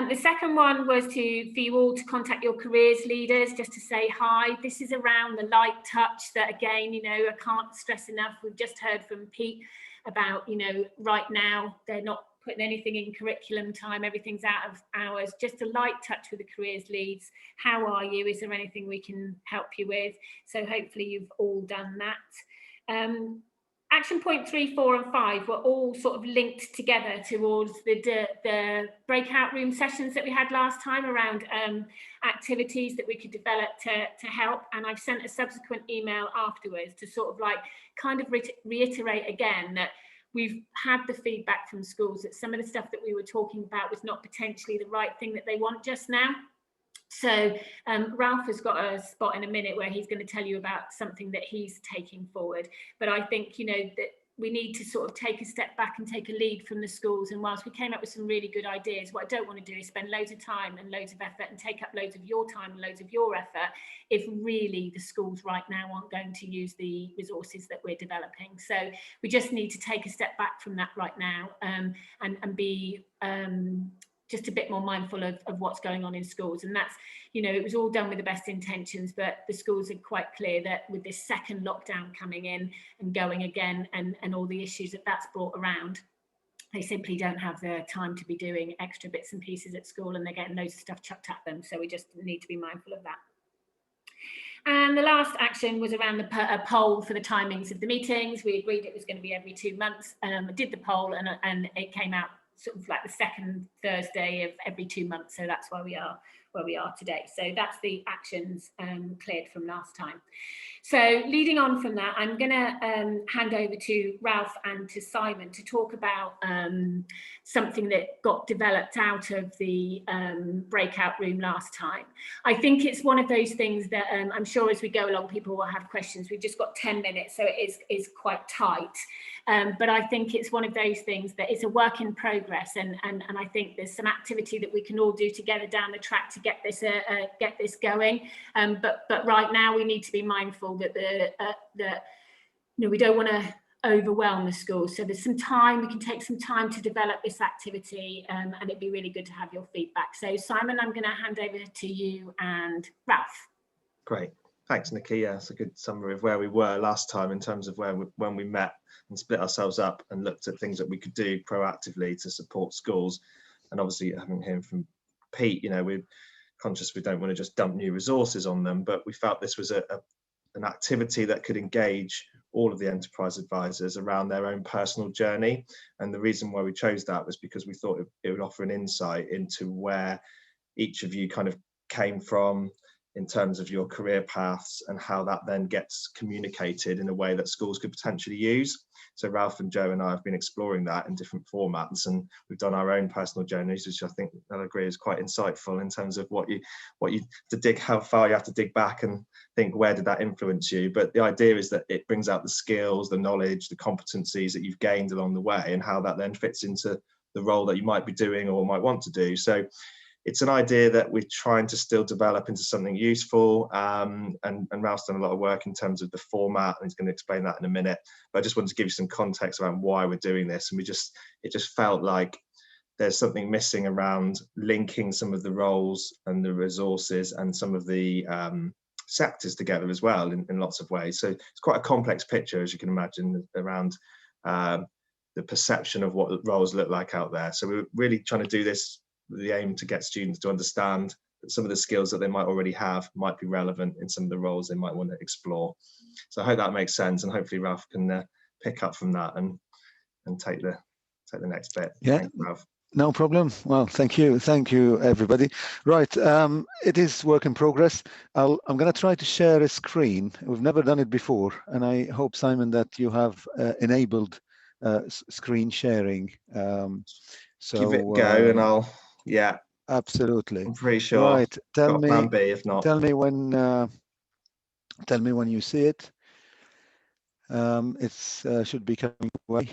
The second one was for you all to contact your careers leaders just to say hi. This is around the light touch that, again, you know, I can't stress enough. We've just heard from Pete about, you know, right now they're not putting anything in curriculum time, everything's out of hours. Just a light touch with the careers leads. How are you? Is there anything we can help you with? So hopefully you've all done that. Action point 3, 4 and 5 were all sort of linked together towards the breakout room sessions that we had last time around activities that we could develop to help. And I've sent a subsequent email afterwards to sort of like kind of reiterate again that we've had the feedback from schools that some of the stuff that we were talking about was not potentially the right thing that they want just now. So Ralph has got a spot in a minute where he's going to tell you about something that he's taking forward. But I think, you know, that we need to sort of take a step back and take a lead from the schools. And whilst we came up with some really good ideas, what I don't want to do is spend loads of time and loads of effort and take up loads of your time and loads of your effort if really the schools right now aren't going to use the resources that we're developing. So we just need to take a step back from that right now and be just a bit more mindful of what's going on in schools. And that's, you know, it was all done with the best intentions, but the schools are quite clear that with this second lockdown coming in and going again and all the issues that that's brought around, they simply don't have the time to be doing extra bits and pieces at school, and they're getting loads of stuff chucked at them. So we just need to be mindful of that. And the last action was around a poll for the timings of the meetings. We agreed it was going to be every 2 months. I did the poll and it came out sort of like the second Thursday of every 2 months. So that's why we are where we are today. So that's the actions cleared from last time. So leading on from that, I'm going to hand over to Ralph and to Simon to talk about something that got developed out of the breakout room last time. I think it's one of those things that I'm sure as we go along, people will have questions. We've just got 10 minutes, so it is quite tight. But I think it's one of those things that it's a work in progress, and I think there's some activity that we can all do together down the track to get this going. But right now we need to be mindful that you know, we don't want to overwhelm the schools. So there's some time, we can take some time to develop this activity, and it'd be really good to have your feedback. So Simon, I'm going to hand over to you and Ralph. Great, thanks Nikki. Yeah, it's a good summary of where we were last time in terms of when we met and split ourselves up and looked at things that we could do proactively to support schools. And obviously having heard from Pete, you know, we're conscious we don't want to just dump new resources on them, but we felt this was an activity that could engage all of the enterprise advisors around their own personal journey. And the reason why we chose that was because we thought it would offer an insight into where each of you kind of came from, in terms of your career paths and how that then gets communicated in a way that schools could potentially use. So Ralph and Joe and I have been exploring that in different formats, and we've done our own personal journeys, which I think I'll agree is quite insightful in terms of how far you have to dig back and think, where did that influence you? But the idea is that it brings out the skills, the knowledge, the competencies that you've gained along the way, and how that then fits into the role that you might be doing or might want to do. So it's an idea that we're trying to still develop into something useful, and Ralph's done a lot of work in terms of the format, and he's going to explain that in a minute. But I just wanted to give you some context around why we're doing this, and it just felt like there's something missing around linking some of the roles and the resources and some of the sectors together as well in lots of ways. So it's quite a complex picture, as you can imagine, around the perception of what roles look like out there. So we're really trying to do this with the aim to get students to understand that some of the skills that they might already have might be relevant in some of the roles they might want to explore. So I hope that makes sense, and hopefully Ralph can pick up from that and take the next bit. Yeah. Thanks, Ralph. No problem. Well, thank you everybody. Right, it is work in progress. I'm going to try to share a screen. We've never done it before, and I hope, Simon, that you have enabled screen sharing. So give it a go, and yeah, absolutely. I'm pretty sure. Right, tell me, plan B if not. Tell me when you see it. It's should be coming away.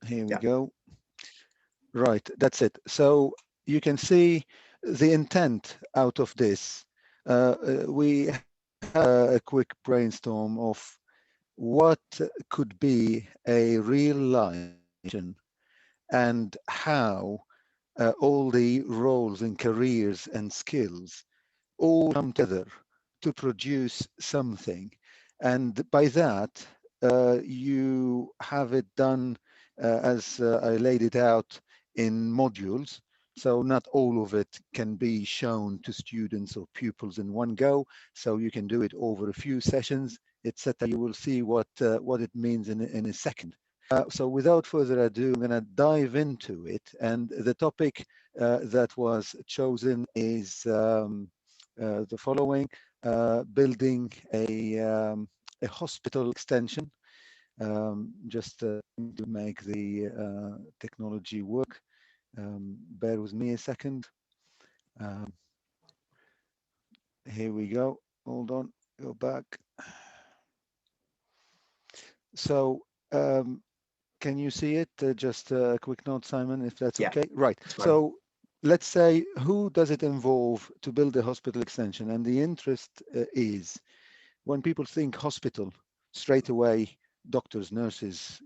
Here we go. Right, that's it. So you can see the intent out of this. We had a quick brainstorm of what could be a real life and how all the roles and careers and skills all come together to produce something. And by that, you have it done as I laid it out in modules. So not all of it can be shown to students or pupils in one go. So you can do it over a few sessions, etc. You will see what it means in a second. So without further ado, I'm going to dive into it. And the topic that was chosen is the following: building a hospital extension. Just to make the technology work. Bear with me a second. Here we go. Hold on. Go back. So can you see it? Just a quick note, Simon, if that's okay. Right. So let's say, who does it involve to build a hospital extension? And the interest is, when people think hospital, straight away, doctors, nurses,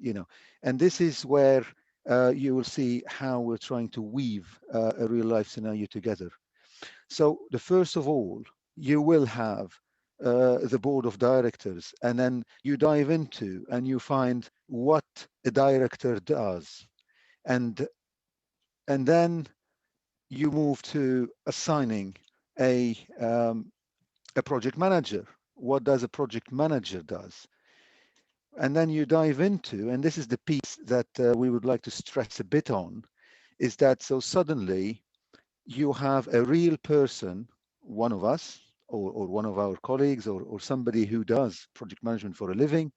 and this is where you will see how we're trying to weave a real life scenario together. So the first of all, you will have the board of directors, and then you dive into and you find what a director does, and then you move to assigning a project manager. What does a project manager does? And then you dive into, and this is the piece that we would like to stress a bit on, is that so suddenly you have a real person, one of us, or one of our colleagues, or somebody who does project management for a living,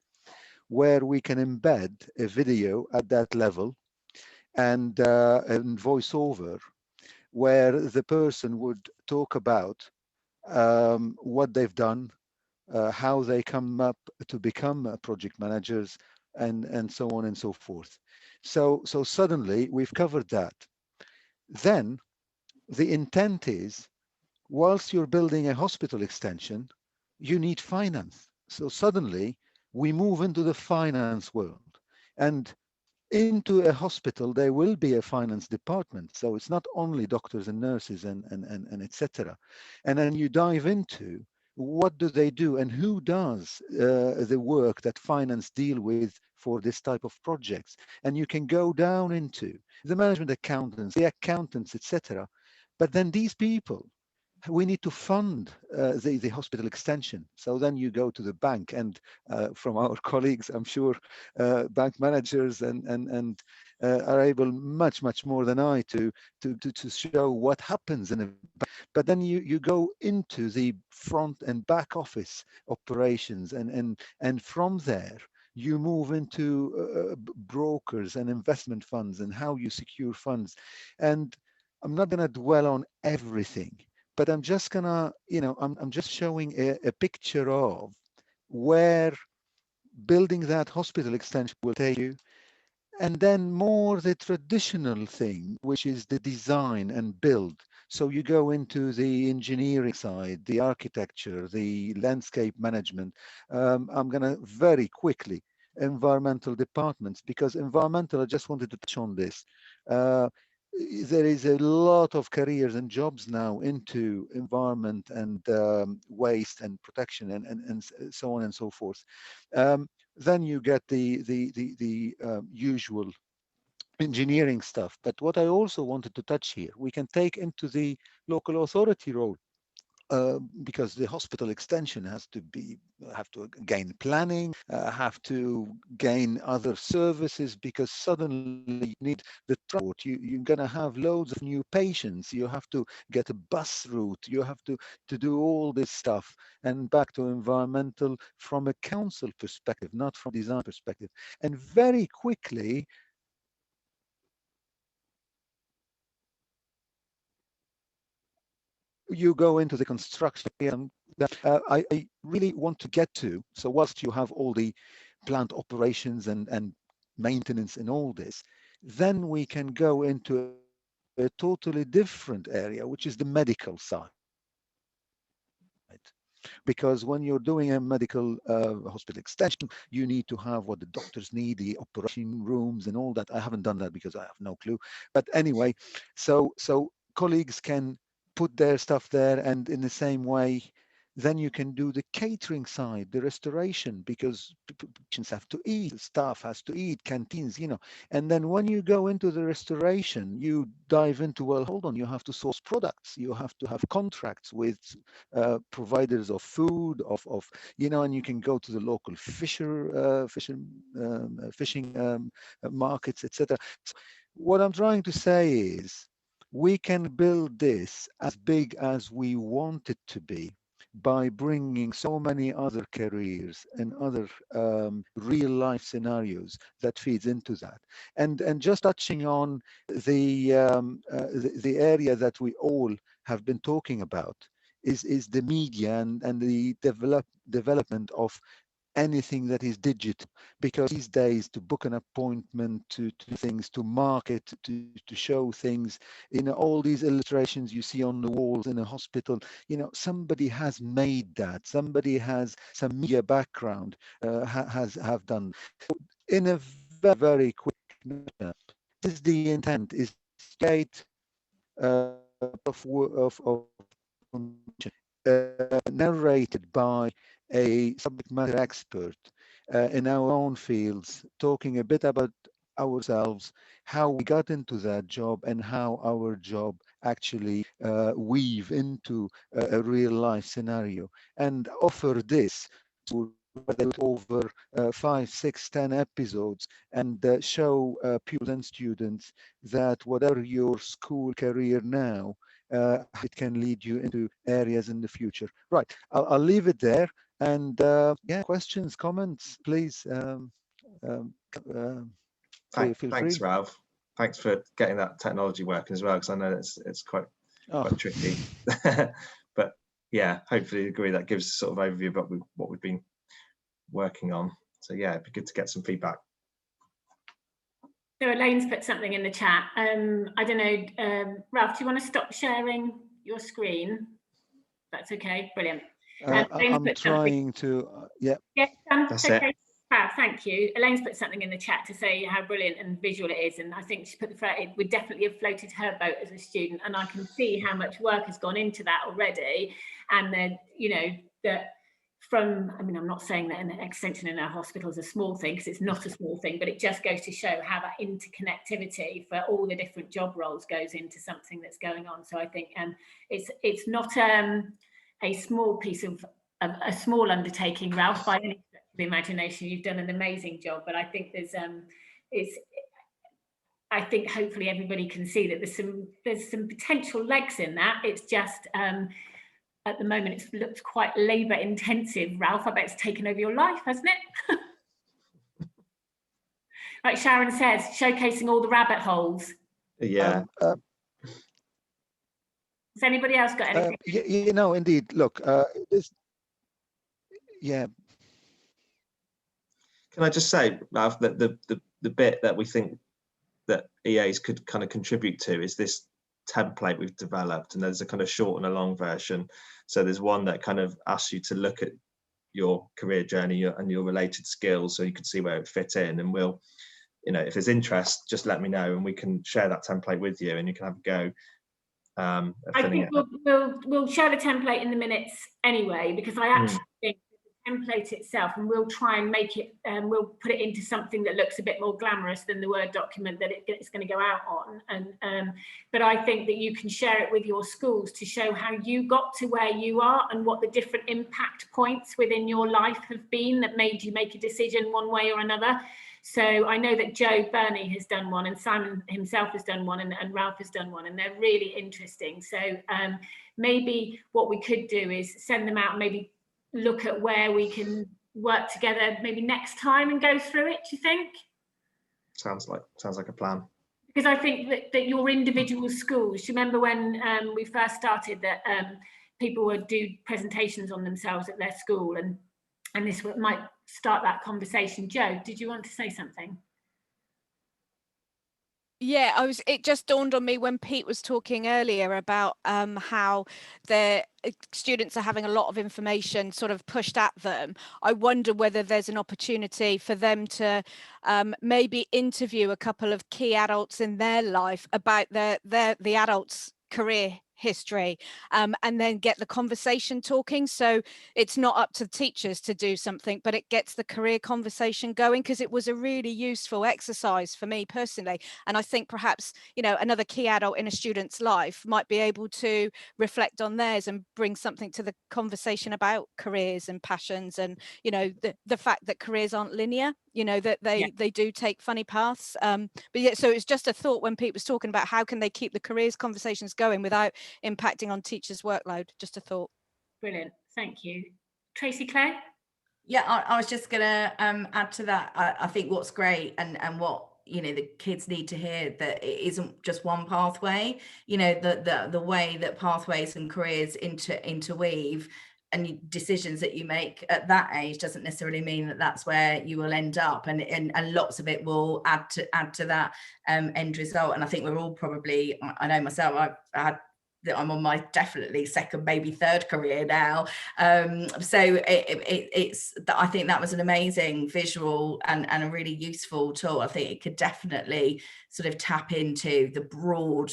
where we can embed a video at that level and voiceover, where the person would talk about what they've done, how they come up to become project managers, and so on and so forth. So suddenly we've covered that. Then the intent is, whilst you're building a hospital extension, you need finance. So suddenly we move into the finance world, and into a hospital there will be a finance department. So it's not only doctors and nurses and etc. And then you dive into, what do they do and who does the work that finance deal with for this type of projects? And you can go down into the management accountants, the accountants, etc. But then these people, we need to fund the hospital extension. So then you go to the bank, and from our colleagues, I'm sure, bank managers and are able much more than I to show what happens in a. But then you go into the front and back office operations, and from there you move into brokers and investment funds and how you secure funds. And I'm not going to dwell on everything, but I'm just gonna, I'm just showing a picture of where building that hospital extension will take you. And then more the traditional thing, which is the design and build. So you go into the engineering side, the architecture, the landscape management. I'm going to very quickly, environmental departments, because environmental, I just wanted to touch on this. There is a lot of careers and jobs now into environment and waste and protection and so on and so forth. Then you get the usual engineering stuff. But what I also wanted to touch here, we can take into the local authority role. Because the hospital extension have to gain planning, have to gain other services, because suddenly you need the transport. You're going to have loads of new patients. You have to get a bus route. You have to do all this stuff. And back to environmental from a council perspective, not from design perspective. And very quickly, you go into the construction that I really want to get to. So whilst you have all the plant operations and maintenance and all this, then we can go into a totally different area, which is the medical side. Because when you're doing a medical hospital extension, you need to have what the doctors need, the operation rooms and all that. I haven't done that because I have no clue. But anyway, so colleagues can put their stuff there, and in the same way, then you can do the catering side, the restoration, because patients have to eat, staff has to eat, canteens, and then when you go into the restoration, you dive into, well, hold on, you have to source products, you have to have contracts with providers of food, and you can go to the local fishing markets, etc. So what I'm trying to say is, we can build this as big as we want it to be by bringing so many other careers and other real life scenarios that feeds into that. And just touching on the area that we all have been talking about is the media and the development of anything that is digital, because these days to book an appointment, to things, to market, to show things, all these illustrations you see on the walls in a hospital, somebody has made that, somebody has some media background, have done in a very, very quick manner. This is the intent, is to create narrated by a subject matter expert in our own fields, talking a bit about ourselves, how we got into that job, and how our job actually weave into a real life scenario, and offer this to over 5, 6, 10 episodes, and show pupils and students that whatever your school career now, it can lead you into areas in the future. Right, I'll leave it there. And yeah, questions, comments, please. Thanks, free. Ralph. Thanks for getting that technology working as well, because I know it's quite tricky. But yeah, hopefully you agree that gives sort of overview about what we've been working on. So yeah, it'd be good to get some feedback. So Elaine's put something in the chat. I don't know, Ralph, do you want to stop sharing your screen? That's okay, brilliant. I'm trying to, yeah. Yes, that's okay. It. Wow, thank you. Elaine's put something in the chat to say how brilliant and visual it is, and I think she put it would definitely have floated her boat as a student, and I can see how much work has gone into that already, and then that from, I mean, I'm not saying that an extension in our hospital is a small thing, because it's not a small thing, but it just goes to show how that interconnectivity for all the different job roles goes into something that's going on. So I think it's not a small piece of a small undertaking, Ralph, by any stretch of the imagination. You've done an amazing job, but I think there's I think hopefully everybody can see that there's some potential legs in that. It's just at the moment it looks quite labour intensive. Ralph, I bet it's taken over your life, hasn't it? Like Sharon says, showcasing all the rabbit holes. Yeah. Has anybody else got anything? You know, indeed. Look, yeah. Can I just say, Ralph, that the bit that we think that EAs could kind of contribute to is this template we've developed, and there's a kind of short and a long version. So there's one that kind of asks you to look at your career journey and your related skills, so you can see where it fit in. And we'll, you know, if there's interest, just let me know, and we can share that template with you, and you can have a go. I think we'll share the template in the minutes anyway, because I actually think the template itself, and we'll try and make it, we'll put it into something that looks a bit more glamorous than the Word document that it's going to go out on. And but I think that you can share it with your schools to show how you got to where you are and what the different impact points within your life have been that made you make a decision one way or another. So I know that Joe Burney has done one, and Simon himself has done one, and Ralph has done one, and they're really interesting. So maybe what we could do is send them out and maybe look at where we can work together maybe next time and go through it, do you think? Sounds like a plan. Because I think that your individual schools, do you remember when we first started that people would do presentations on themselves at their school, and this might start that conversation. Joe, did you want to say something? Yeah, it just dawned on me when Pete was talking earlier about how the students are having a lot of information sort of pushed at them. I wonder whether there's an opportunity for them to maybe interview a couple of key adults in their life about the adults' career history, and then get the conversation talking. So it's not up to teachers to do something, but it gets the career conversation going, because it was a really useful exercise for me personally. And I think perhaps, you know, another key adult in a student's life might be able to reflect on theirs and bring something to the conversation about careers and passions, and, you know, the fact that careers aren't linear, you know, that they do take funny paths. But yeah, so it's just a thought when Pete was talking about how can they keep the careers conversations going without impacting on teachers' workload. Just a thought. Brilliant, thank you. Tracy Clay? Yeah, I was just gonna add to that. I think what's great and what, you know, the kids need to hear, that it isn't just one pathway. You know, the way that pathways and careers interweave, and decisions that you make at that age doesn't necessarily mean that that's where you will end up, and lots of it will add to that end result. And I think we're all probably, I know myself, I've had that I'm on my definitely second, maybe third career now. So it's I think that was an amazing visual and a really useful tool. I think it could definitely sort of tap into the broad,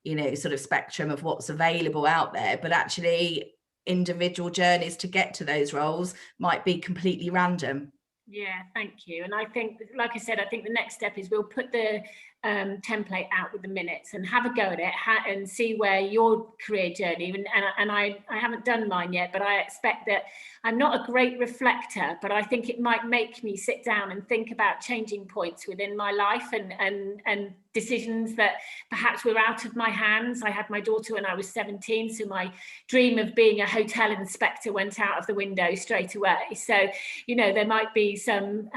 you know, sort of spectrum of what's available out there, but actually individual journeys to get to those roles might be completely random. Yeah, thank you. And I think, like I said, I think the next step is we'll put the template out with the minutes and have a go at it and see where your career journey, and I haven't done mine yet, but I expect that I'm not a great reflector, but I think it might make me sit down and think about changing points within my life and decisions that perhaps were out of my hands. I had my daughter when I was 17, so my dream of being a hotel inspector went out of the window straight away. So, you know, there might be some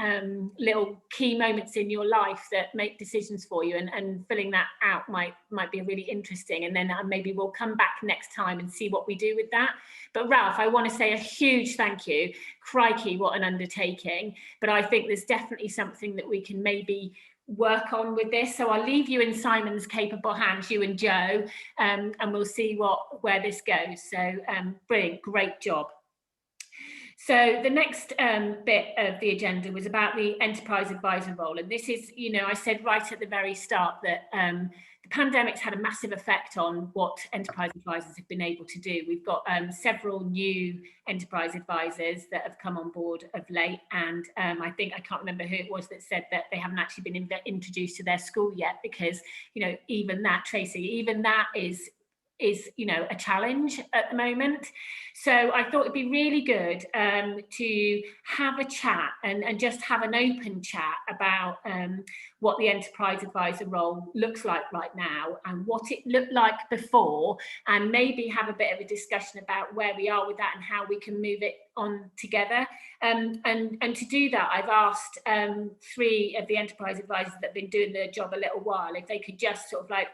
little key moments in your life that make decisions for you, and filling that out might be really interesting. And then maybe we'll come back next time and see what we do with that. But Ralph, I want to say a huge thank you. Crikey, what an undertaking. But I think there's definitely something that we can maybe work on with this. So I'll leave you in Simon's capable hands, you and Joe, and we'll see where this goes. So brilliant, great job. So the next bit of the agenda was about the enterprise advisor role. And this is, you know, I said right at the very start that the pandemic's had a massive effect on what enterprise advisors have been able to do. We've got several new enterprise advisors that have come on board of late. And I can't remember who it was that said that they haven't actually been introduced to their school yet, because, you know, even that, Tracy, even that is is, you know, a challenge at the moment. So I thought it'd be really good to have a chat and just have an open chat about what the enterprise advisor role looks like right now and what it looked like before, and maybe have a bit of a discussion about where we are with that and how we can move it on together. And to do that, I've asked 3 of the enterprise advisors that have been doing their job a little while if they could just sort of like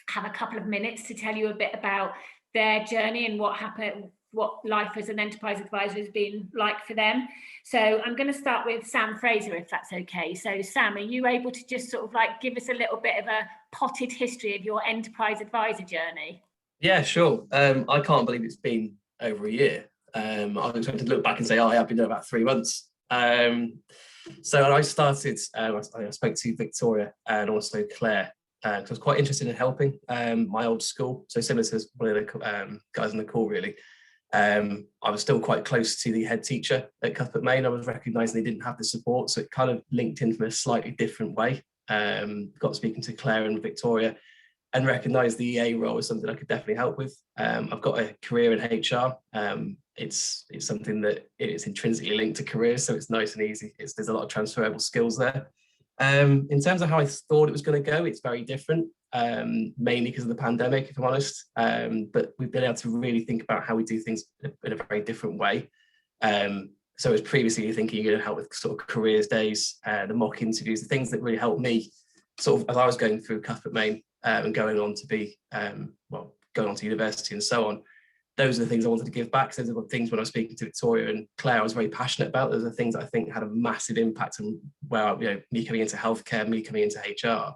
have a couple of minutes to tell you a bit about their journey and what happened, what life as an enterprise advisor has been like for them. So I'm going to start with Sam Fraser, if that's okay. So Sam, are you able to just sort of like give us a little bit of a potted history of your enterprise advisor journey? Yeah, sure. I can't believe it's been over a year. I was expecting to look back and say, oh, I've been doing about 3 months. So I started, I spoke to Victoria and also Claire, because I was quite interested in helping my old school. So similar to one of the guys on the call, really. I was still quite close to the head teacher at Cuthbert Main. I was recognising they didn't have the support, so it kind of linked in from a slightly different way. Got speaking to Claire and Victoria and recognised the EA role as something I could definitely help with. I've got a career in HR. It's something that is intrinsically linked to careers, so it's nice and easy. There's a lot of transferable skills there. In terms of how I thought it was going to go, it's very different, mainly because of the pandemic, if I'm honest. But we've been able to really think about how we do things in a very different way. So as previously you're thinking you're going to help with sort of careers days, the mock interviews, the things that really helped me sort of as I was going through Cuthbert Main and going on to be, going on to university and so on. Those are the things I wanted to give back. So those are the things when I was speaking to Victoria and Claire, I was very passionate about. Those are the things I think had a massive impact on where, me coming into healthcare, me coming into HR.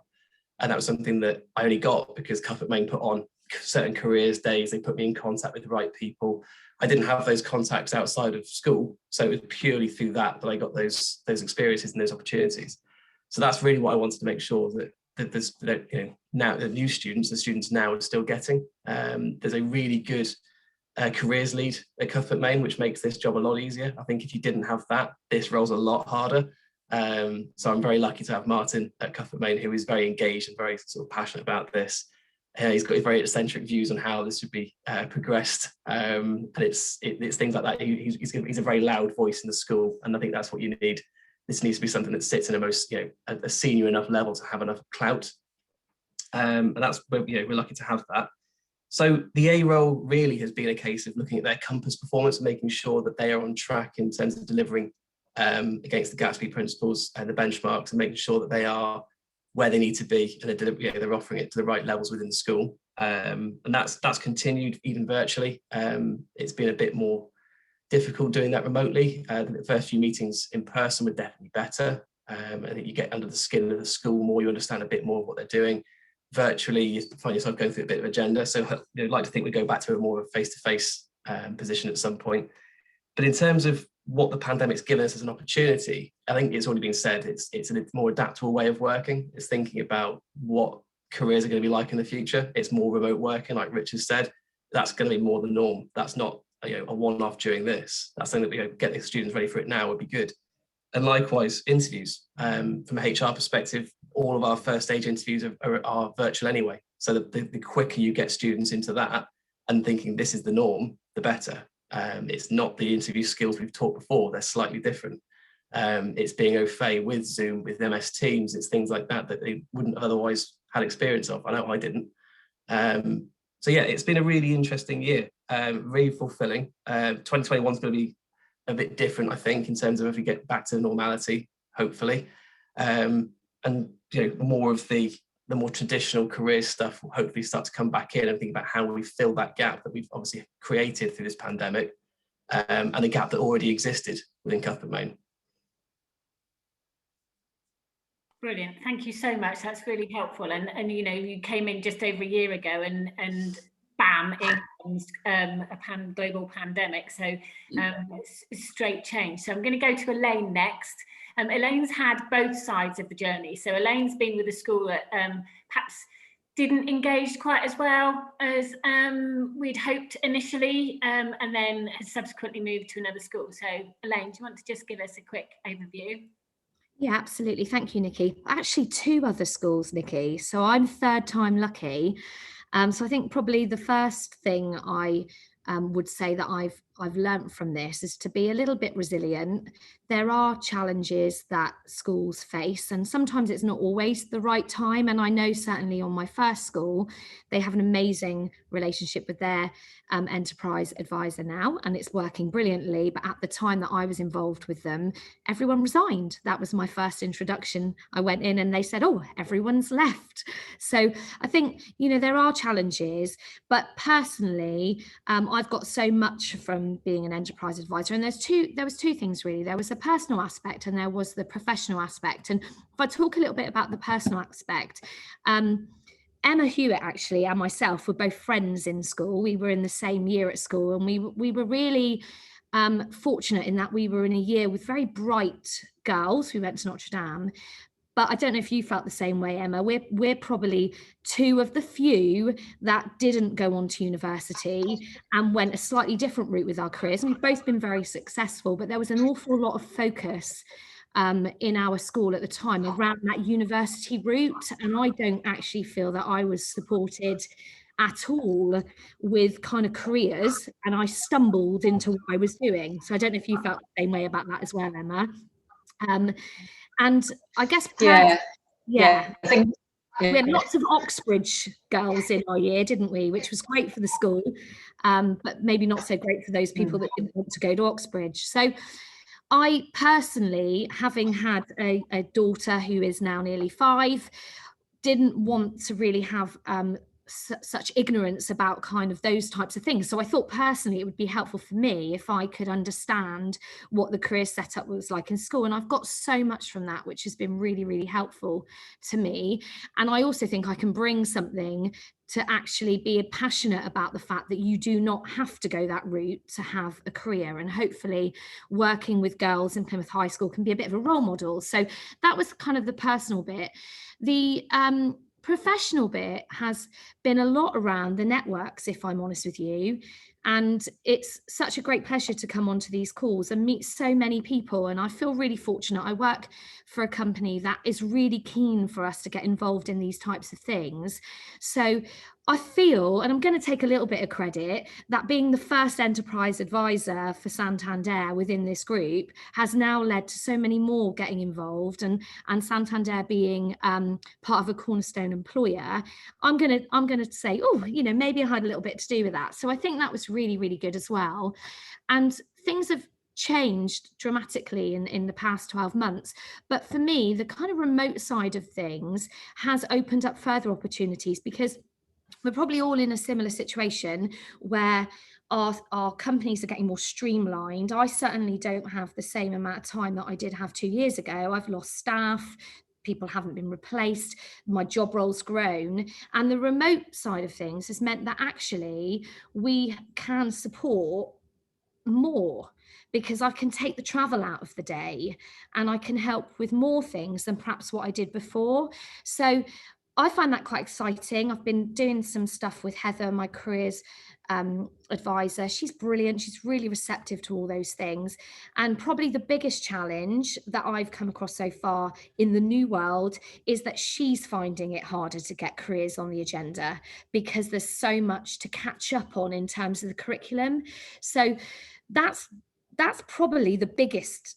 And that was something that I only got because Cuthbert Main put on certain careers days. They put me in contact with the right people. I didn't have those contacts outside of school. So it was purely through that I got those experiences and those opportunities. So that's really what I wanted to make sure that there's, now the new students, the students now are still getting. There's a really good careers lead at Cuthbert Main, which makes this job a lot easier. I think if you didn't have that, this role's a lot harder. So I'm very lucky to have Martin at Cuthbert Main, who is very engaged and very sort of passionate about this. He's got his very eccentric views on how this should be progressed, and it's things like that. He's a very loud voice in the school, and I think that's what you need. This needs to be something that sits in a senior enough level to have enough clout, and that's we're lucky to have that. So the A role really has been a case of looking at their campus performance and making sure that they are on track in terms of delivering against the Gatsby principles and the benchmarks, and making sure that they are where they need to be and they're offering it to the right levels within the school. And that's continued even virtually. It's been a bit more difficult doing that remotely. The first few meetings in person were definitely better. I think you get under the skin of the school more, you understand a bit more of what they're doing. Virtually, you find yourself going through a bit of agenda. So I'd like to think we go back to a more of a face-to-face position at some point. But in terms of what the pandemic's given us as an opportunity, I think it's already been said, it's a more adaptable way of working. It's thinking about what careers are going to be like in the future. It's more remote working, like Richard said. That's going to be more the norm. That's not a one-off during this. That's something that get the students ready for it now would be good. And likewise, interviews. From a HR perspective, all of our first stage interviews are virtual anyway. So the quicker you get students into that and thinking this is the norm, the better. It's not the interview skills we've taught before, they're slightly different. It's being au fait with Zoom, with MS Teams, it's things like that they wouldn't have otherwise had experience of. I know I didn't. So yeah, it's been a really interesting year, really fulfilling. 2021 is going to be a bit different, I think, in terms of if we get back to normality, hopefully. And more of the more traditional career stuff will hopefully start to come back in and think about how we fill that gap that we've obviously created through this pandemic, and the gap that already existed within Cuthbert Main. Brilliant, thank you so much. That's really helpful. And you came in just over a year ago, and bam, in comes a global pandemic. So it's straight change. So I'm going to go to Elaine next. Elaine's had both sides of the journey. So Elaine's been with a school that perhaps didn't engage quite as well as we'd hoped initially, and then has subsequently moved to another school. So Elaine, do you want to just give us a quick overview? Yeah, absolutely. Thank you, Nikki. Actually, 2 other schools, Nikki. So I'm third time lucky. So I think probably the first thing I would say that I've learnt from this is to be a little bit resilient. There are challenges that schools face, and sometimes it's not always the right time. And I know certainly on my first school, they have an amazing relationship with their enterprise advisor now, and it's working brilliantly. But at the time that I was involved with them, everyone resigned. That was my first introduction. I went in and they said, oh, everyone's left. So I think, you know, there are challenges, but personally, I've got so much from being an enterprise advisor, and there was two things really. There was the personal aspect and there was the professional aspect. And if I talk a little bit about the personal aspect, Emma Hewitt actually and myself were both friends in school. We were in the same year at school, and we were really fortunate in that we were in a year with very bright girls. We went to Notre Dame. But I don't know if you felt the same way, Emma. We're probably two of the few that didn't go on to university and went a slightly different route with our careers. And we've both been very successful, but there was an awful lot of focus in our school at the time around that university route. And I don't actually feel that I was supported at all with kind of careers, and I stumbled into what I was doing. So I don't know if you felt the same way about that as well, Emma. And I guess, I think we had lots of Oxbridge girls in our year, didn't we? Which was great for the school, but maybe not so great for those people that didn't want to go to Oxbridge. So I personally, having had a daughter who is now nearly 5, didn't want to really have such ignorance about kind of those types of things. So I thought personally it would be helpful for me if I could understand what the career setup was like in school. And I've got so much from that, which has been really, really helpful to me. And I also think I can bring something to actually be passionate about the fact that you do not have to go that route to have a career. And hopefully working with girls in Plymouth High School can be a bit of a role model. So that was kind of the personal bit. The professional bit has been a lot around the networks, if I'm honest with you. And it's such a great pleasure to come onto these calls and meet so many people. And I feel really fortunate. I work for a company that is really keen for us to get involved in these types of things. So I feel, and I'm going to take a little bit of credit, that being the first enterprise advisor for Santander within this group has now led to so many more getting involved, and Santander being part of a cornerstone employer, I'm going to say, oh, you know, maybe I had a little bit to do with that. So I think that was really, really good as well. And things have changed dramatically in the past 12 months. But for me, the kind of remote side of things has opened up further opportunities, because we're probably all in a similar situation where our companies are getting more streamlined. I certainly don't have the same amount of time that I did have 2 years ago. I've lost staff. People haven't been replaced. My job role's grown. And the remote side of things has meant that actually we can support more, because I can take the travel out of the day and I can help with more things than perhaps what I did before. So I find that quite exciting. I've been doing some stuff with Heather, my careers advisor. She's brilliant. She's really receptive to all those things. And probably the biggest challenge that I've come across so far in the new world is that she's finding it harder to get careers on the agenda, because there's so much to catch up on in terms of the curriculum. So that's probably the biggest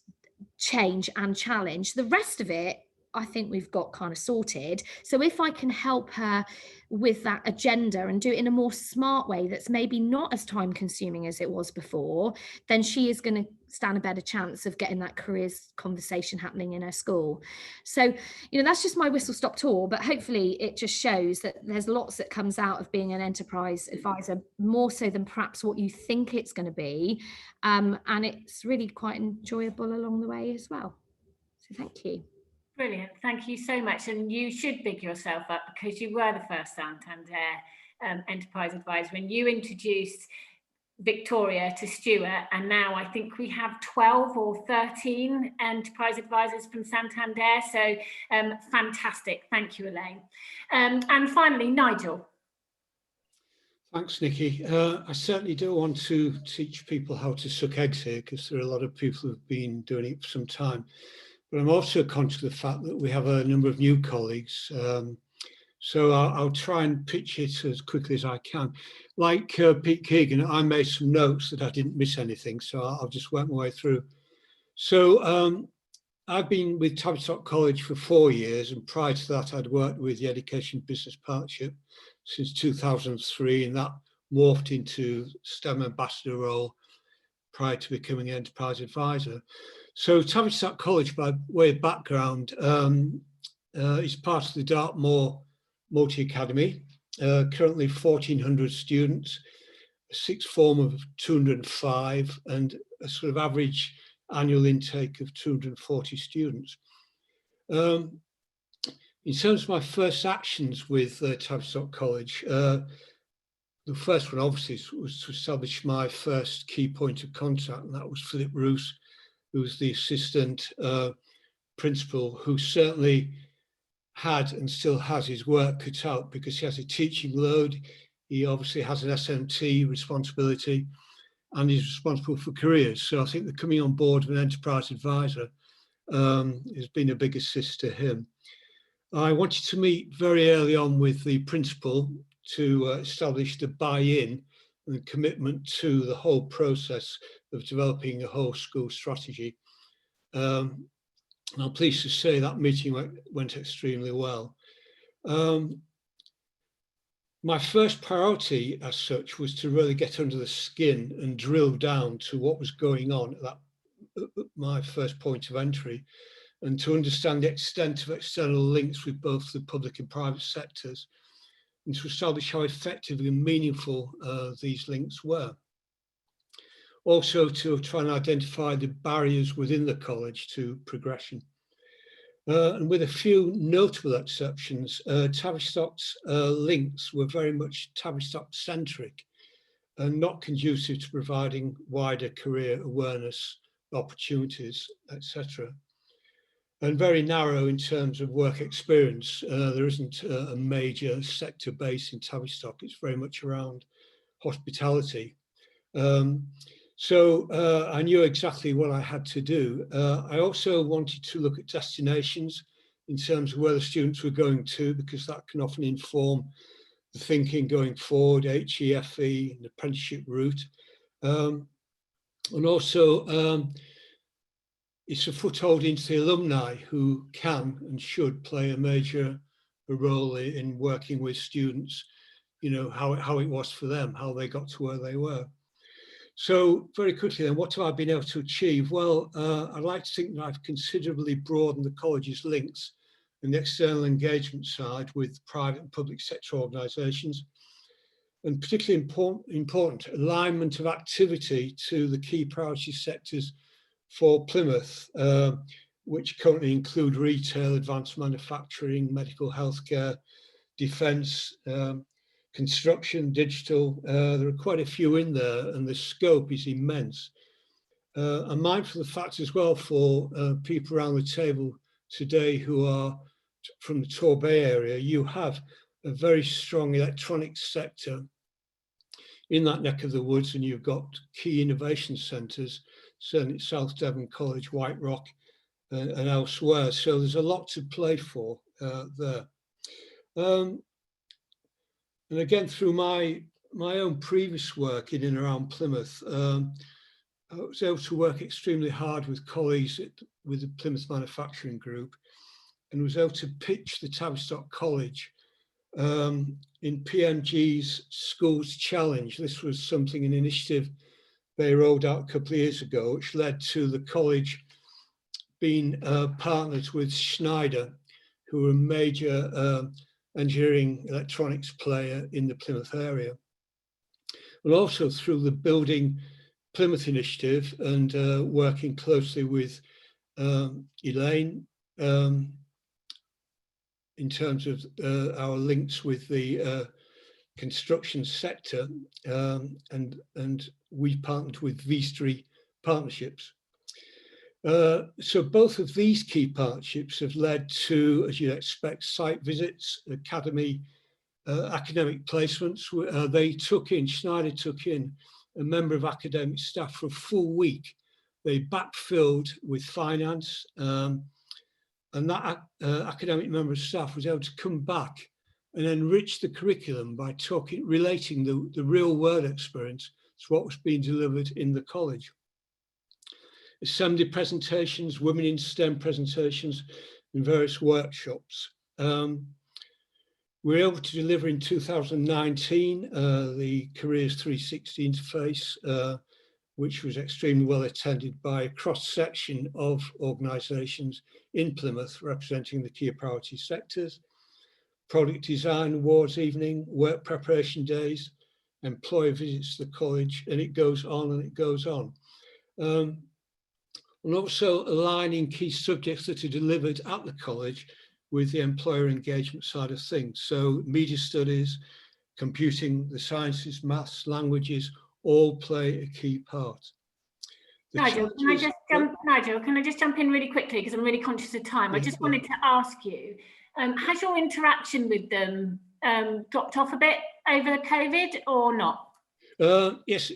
change and challenge. The rest of it, I think we've got kind of sorted. So if I can help her with that agenda and do it in a more smart way that's maybe not as time consuming as it was before, then she is going to stand a better chance of getting that careers conversation happening in her school. So, you know, that's just my whistle stop tour, but hopefully it just shows that there's lots that comes out of being an enterprise advisor, more so than perhaps what you think it's going to be. And it's really quite enjoyable along the way as well. So thank you. Brilliant, thank you so much. And you should big yourself up, because you were the first Santander enterprise advisor, and you introduced Victoria to Stuart, and now I think we have 12 or 13 enterprise advisors from Santander. So fantastic, thank you, Elaine. And finally, Nigel. Thanks, Nikki. I certainly do want to teach people how to suck eggs here, because there are a lot of people who've been doing it for some time. But I'm also conscious of the fact that we have a number of new colleagues So I'll try and pitch it as quickly as I can. Like Pete Keegan, I made some notes that I didn't miss anything, so I'll just work my way through. So I've been with Tavistock College for 4 years, and prior to that I'd worked with the Education Business Partnership since 2003, and that morphed into STEM ambassador role prior to becoming enterprise advisor. So Tavistock College, by way of background, is part of the Dartmoor Multi-Academy, currently 1,400 students, a sixth form of 205, and a sort of average annual intake of 240 students. In terms of my first actions with Tavistock College, the first one obviously was to establish my first key point of contact, and that was Philip Roos, who was the assistant principal, who certainly had and still has his work cut out because he has a teaching load. He obviously has an SMT responsibility and is responsible for careers. So I think the coming on board of an enterprise advisor has been a big assist to him. I wanted to meet very early on with the principal to establish the buy-in and commitment to the whole process of developing a whole school strategy. And I'm pleased to say that meeting went extremely well. My first priority as such was to really get under the skin and drill down to what was going on at my first point of entry, and to understand the extent of external links with both the public and private sectors, and to establish how effective and meaningful these links were. Also to try and identify the barriers within the college to progression. And with a few notable exceptions, Tavistock's links were very much Tavistock-centric and not conducive to providing wider career awareness, opportunities, etc. And very narrow in terms of work experience. There isn't a major sector base in Tavistock. It's very much around hospitality. So I knew exactly what I had to do. I also wanted to look at destinations in terms of where the students were going to, because that can often inform the thinking going forward, HEFE, an apprenticeship route. And also it's a foothold into the alumni who can and should play a major role in working with students, you know, how it was for them, how they got to where they were. So very quickly then, what have I been able to achieve? Well, I'd like to think that I've considerably broadened the college's links and the external engagement side with private and public sector organisations, and particularly important alignment of activity to the key priority sectors for Plymouth, which currently include retail, advanced manufacturing, medical healthcare, defence, construction, digital. There are quite a few in there, and the scope is immense. I'm mindful of the fact as well for people around the table today who are from the Torbay area, you have a very strong electronics sector in that neck of the woods, and you've got key innovation centres, certainly at South Devon College, White Rock, and elsewhere. So there's a lot to play for there. And again, through my own previous work in and around Plymouth, I was able to work extremely hard with colleagues with the Plymouth Manufacturing Group, and was able to pitch the Tavistock College in PMG's Schools Challenge. This was something, an initiative they rolled out a couple of years ago, which led to the college being partnered with Schneider, who are a major engineering electronics player in the Plymouth area. And also through the Building Plymouth initiative and working closely with Elaine in terms of our links with the construction sector, and we partnered with V3 Partnerships. So both of these key partnerships have led to, as you'd expect, site visits, academic placements. Schneider took in a member of academic staff for a full week. They backfilled with finance, and that academic member of staff was able to come back and enrich the curriculum by relating the real world experience to what was being delivered in the college. Assembly presentations, women in STEM presentations, and various workshops. We were able to deliver in 2019 the Careers 360 interface, which was extremely well attended by a cross-section of organisations in Plymouth representing the key priority sectors, product design awards evening, work preparation days, employer visits to the college, and it goes on and it goes on. And also aligning key subjects that are delivered at the college with the employer engagement side of things. So media studies, computing, the sciences, maths, languages, all play a key part. Nigel, can I just jump in really quickly because I'm really conscious of time? I just wanted to ask you, has your interaction with them dropped off a bit over the COVID or not? Yes,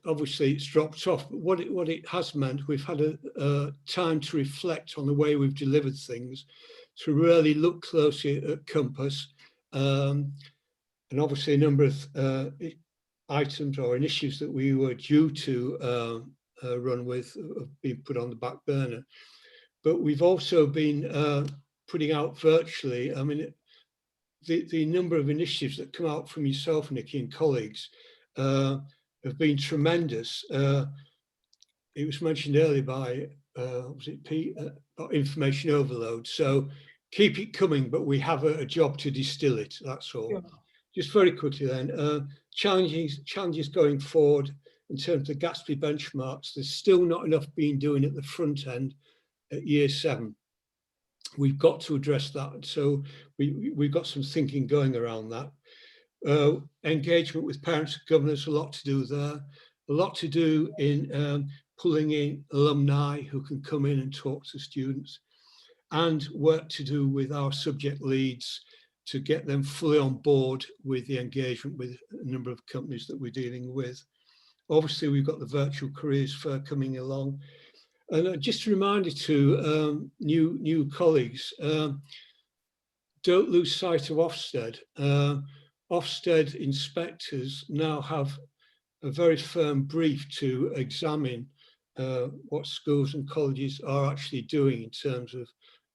obviously it's dropped off, but what it has meant, we've had a time to reflect on the way we've delivered things, to really look closely at Compass, and obviously a number of items or initiatives that we were due to run with have been put on the back burner. But we've also been putting out virtually, I mean, the number of initiatives that come out from yourself, Nikki, and colleagues have been tremendous. It was mentioned earlier by, was it Pete, about information overload. So keep it coming, but we have a job to distill it, that's all. Sure. Just very quickly then, challenges going forward in terms of Gatsby benchmarks. There's still not enough being done at the front end at year 7. We've got to address that. So we've got some thinking going around that. Engagement with parents and governors, a lot to do there. A lot to do in pulling in alumni who can come in and talk to students, and work to do with our subject leads to get them fully on board with the engagement with a number of companies that we're dealing with. Obviously, we've got the virtual careers fair coming along. And just a reminder to new colleagues, don't lose sight of Ofsted. Ofsted inspectors now have a very firm brief to examine what schools and colleges are actually doing in terms of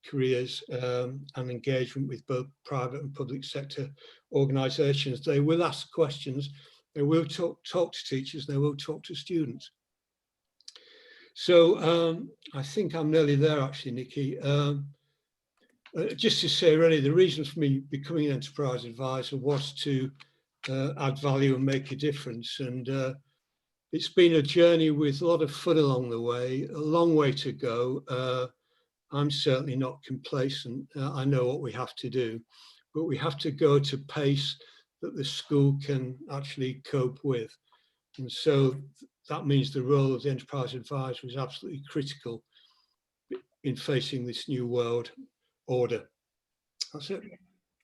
careers and engagement with both private and public sector organisations. They will ask questions, they will talk to teachers, they will talk to students. So I think I'm nearly there actually, Nikki. Just to say really, the reason for me becoming an enterprise advisor was to add value and make a difference. And it's been a journey with a lot of fun along the way, a long way to go. I'm certainly not complacent. I know what we have to do, but we have to go to pace that the school can actually cope with. And so that means the role of the enterprise advisor is absolutely critical in facing this new world order. That's it.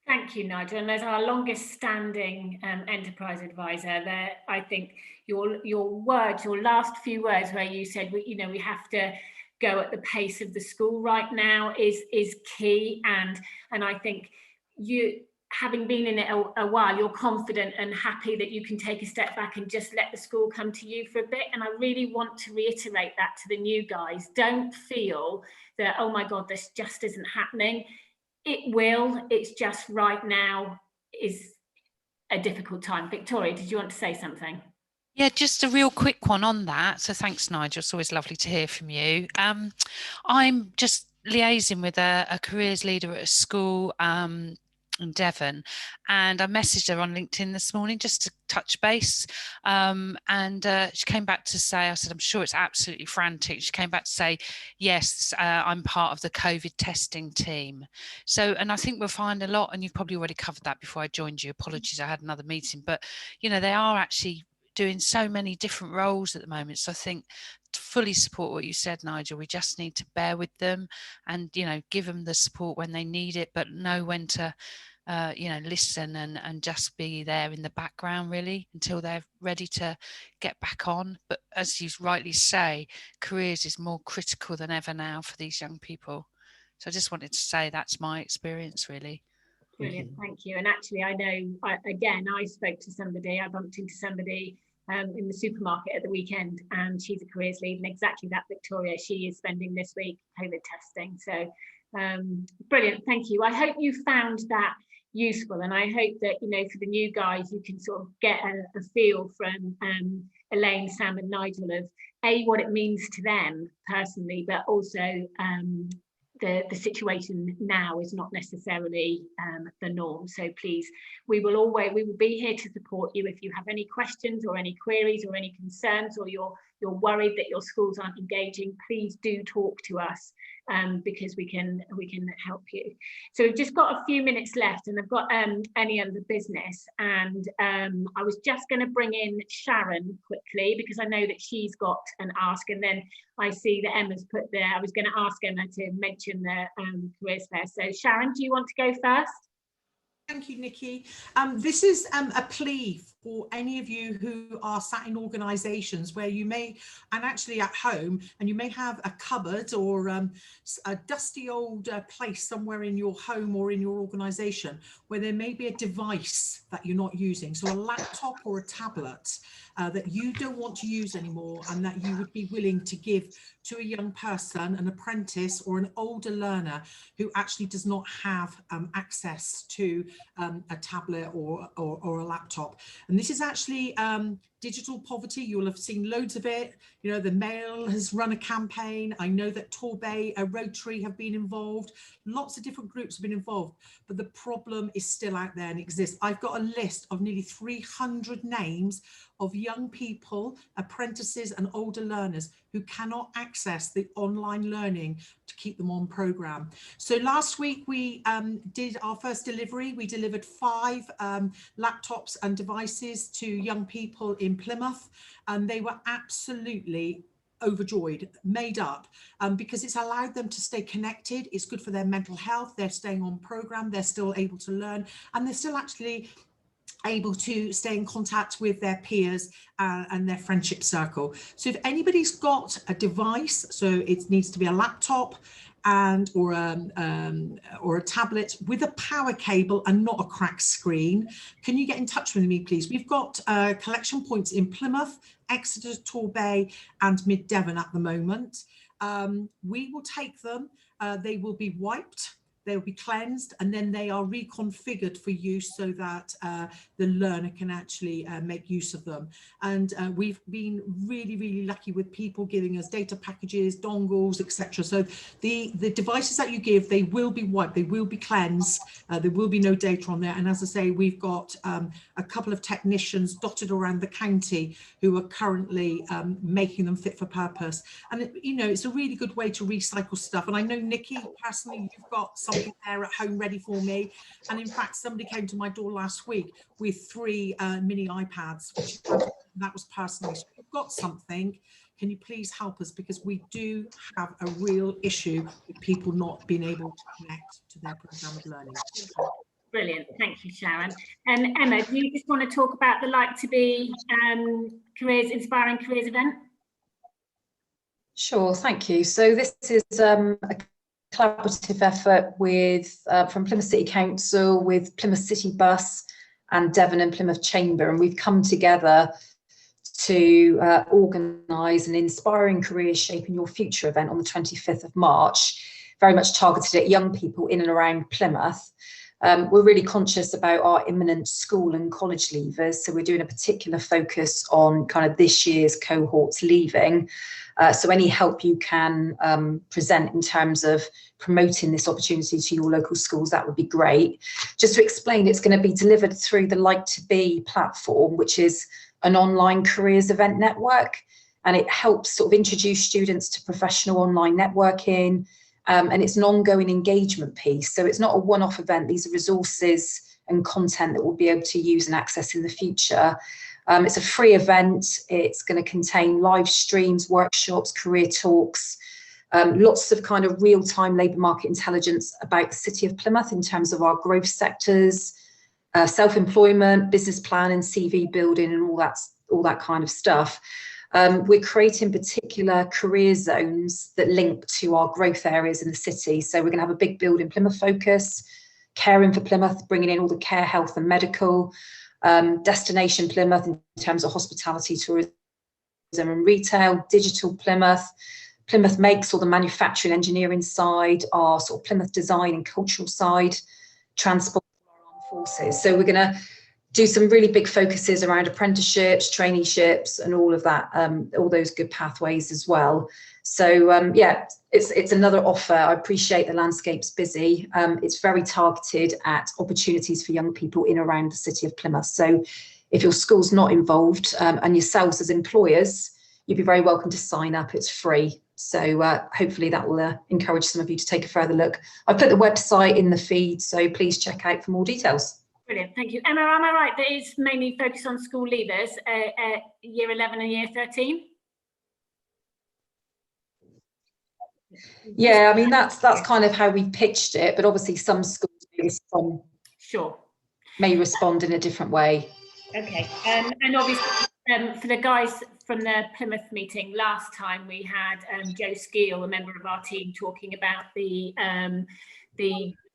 Thank you, Nigel. And as our longest standing enterprise advisor there, I think your words, your last few words where you said, we have to go at the pace of the school right now is key. And I think you, having been in it a while, you're confident and happy that you can take a step back and just let the school come to you for a bit. And I really want to reiterate that to the new guys. Don't feel that, oh my God, this just isn't happening. It will, it's just right now is a difficult time. Victoria, did you want to say something? Yeah, just a real quick one on that. So thanks, Nigel. It's always lovely to hear from you. I'm just liaising with a careers leader at a school in Devon, and I messaged her on LinkedIn this morning just to touch base, and she came back to say, I said, I'm sure it's absolutely frantic. She came back to say, yes, I'm part of the COVID testing team. So, and I think we'll find a lot, and you've probably already covered that before I joined you. Apologies, I had another meeting, but they are actually doing so many different roles at the moment. So I think to fully support what you said, Nigel, we just need to bear with them and, give them the support when they need it, but know when to, listen and just be there in the background really until they're ready to get back on. But as you rightly say, careers is more critical than ever now for these young people. So I just wanted to say that's my experience really. Brilliant, thank you. And actually, I know, I spoke to somebody, I bumped into somebody in the supermarket at the weekend, and she's a careers lead, and exactly that, Victoria, she is spending this week COVID testing. So brilliant, thank you. I hope you found that useful, and I hope that, you know, for the new guys, you can sort of get a feel from Elaine, Sam and Nigel of what it means to them personally, but also the situation now is not necessarily the norm. So please, we will be here to support you. If you have any questions or any queries or any concerns, or you're worried that your schools aren't engaging, please do talk to us, because we can help you. So we've just got a few minutes left, and I've got any other business, and I was just going to bring in Sharon quickly, because I know that she's got an ask, and then I see that Emma's put there. I was going to ask Emma to mention the careers fair. So Sharon, do you want to go first? Thank you, Nikki. This is a plea for any of you who are sat in organisations where you may, and actually at home, and you may have a cupboard or a dusty old place somewhere in your home or in your organisation where there may be a device that you're not using. So a laptop or a tablet that you don't want to use anymore, and that you would be willing to give to a young person, an apprentice or an older learner who actually does not have access to a tablet or a laptop. And this is actually digital poverty. You'll have seen loads of it. You know, the Mail has run a campaign. I know that Torbay, Rotary have been involved. Lots of different groups have been involved, but the problem is still out there and exists. I've got a list of nearly 300 names of young people, apprentices and older learners who cannot access the online learning to keep them on programme. So last week we did our first delivery. We delivered 5 laptops and devices to young people in Plymouth, and they were absolutely overjoyed, made up, because it's allowed them to stay connected. It's good for their mental health. They're staying on programme. They're still able to learn, and they're still actually able to stay in contact with their peers and their friendship circle. So if anybody's got a device, so it needs to be a laptop or a tablet with a power cable and not a cracked screen, can you get in touch with me, please? We've got collection points in Plymouth, Exeter, Torbay and Mid Devon at the moment. We will take them. They will be wiped. They'll be cleansed, and then they are reconfigured for use so that the learner can actually make use of them. And we've been really, really lucky with people giving us data packages, dongles, etc. So the devices that you give, they will be wiped, they will be cleansed, there will be no data on there. And as I say, we've got a couple of technicians dotted around the county who are currently making them fit for purpose. And you know, it's a really good way to recycle stuff. And I know, Nikki, personally, you've got something there at home ready for me. And in fact, somebody came to my door last week with 3 mini iPads, which that was personally. So if you've got something, can you please help us, because we do have a real issue with people not being able to connect to their programme of learning. Brilliant, thank you, Sharon. And Emma, do you just want to talk about the Like to Be Inspiring Careers event? Sure, thank you. So this is a collaborative effort with from Plymouth City Council, with Plymouth City Bus and Devon and Plymouth Chamber, and we've come together to organise an Inspiring Careers Shaping Your Future event on the 25th of March, very much targeted at young people in and around Plymouth. We're really conscious about our imminent school and college leavers, so we're doing a particular focus on kind of this year's cohorts leaving. So any help you can present in terms of promoting this opportunity to your local schools, that would be great. Just to explain, it's going to be delivered through the Like to Be platform, which is an online careers event network, and it helps sort of introduce students to professional online networking, and it's an ongoing engagement piece. So it's not a one-off event. These are resources and content that we'll be able to use and access in the future. It's a free event. It's going to contain live streams, workshops, career talks, lots of kind of real-time labour market intelligence about the City of Plymouth in terms of our growth sectors, self-employment, business planning, CV building, and all that kind of stuff. We're creating particular career zones that link to our growth areas in the city. So we're going to have a big building Plymouth focus, caring for Plymouth, bringing in all the care, health and medical, destination Plymouth in terms of hospitality, tourism and retail, digital Plymouth. Plymouth makes all the manufacturing engineering side, our sort of Plymouth design and cultural side, transport for our armed forces. So we're going to do some really big focuses around apprenticeships, traineeships, and all of that, all those good pathways as well. So yeah, it's another offer. I appreciate the landscape's busy. It's very targeted at opportunities for young people in around the city of Plymouth. So if your school's not involved and yourselves as employers, you'd be very welcome to sign up. It's free. So hopefully that will encourage some of you to take a further look. I've put the website in the feed, so please check out for more details. Brilliant, thank you. Emma, am I right that it's mainly focused on school leavers, year 11 and year 13? Yeah, I mean, that's kind of how we pitched it, but obviously some schools may respond in a different way. Okay, and obviously for the guys from the Plymouth meeting last time, we had Joe Skeel, a member of our team, talking about the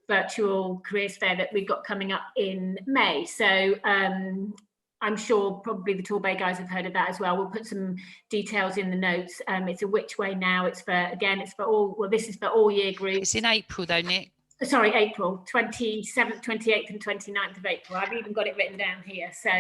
virtual careers fair that we've got coming up in May. So I'm sure probably the Torbay guys have heard of that as well. We'll put some details in the notes. It's a which way now. It's for, again, it's for all, well, this is for all year groups. It's in April though, Nick. Sorry, April, 27th, 28th and 29th of April. I've even got it written down here. So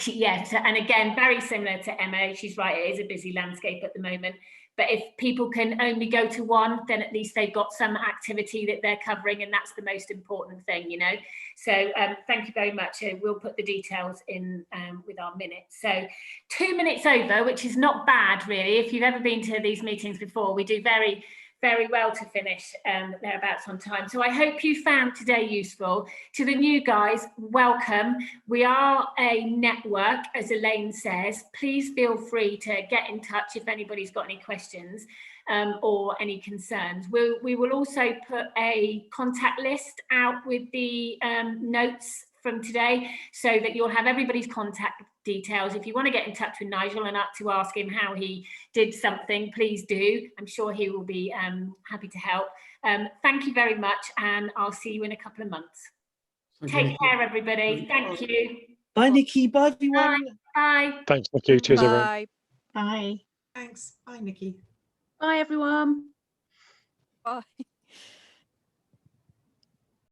yeah, and again, very similar to Emma, she's right, it is a busy landscape at the moment. But if people can only go to one, then at least they've got some activity that they're covering, and that's the most important thing, you know. So thank you very much. We'll put the details in with our minutes. So 2 minutes over, which is not bad, really. If you've ever been to these meetings before, we do very well to finish thereabouts on time. So I hope you found today useful. To the new guys, welcome. We are a network, as Elaine says. Please feel free to get in touch if anybody's got any questions or any concerns. We will also put a contact list out with the notes from today so that you'll have everybody's contact details. If you want to get in touch with Nigel and to ask him how he did something, please do. I'm sure he will be happy to help. Thank you very much, and I'll see you in a couple of months. Take care, everybody. Thank you. Bye, Nikki. Bye, everyone. Bye. Thanks, Nikki. Cheers, everyone. Bye. Bye. Thanks. Bye, Nikki. Bye, everyone. Bye.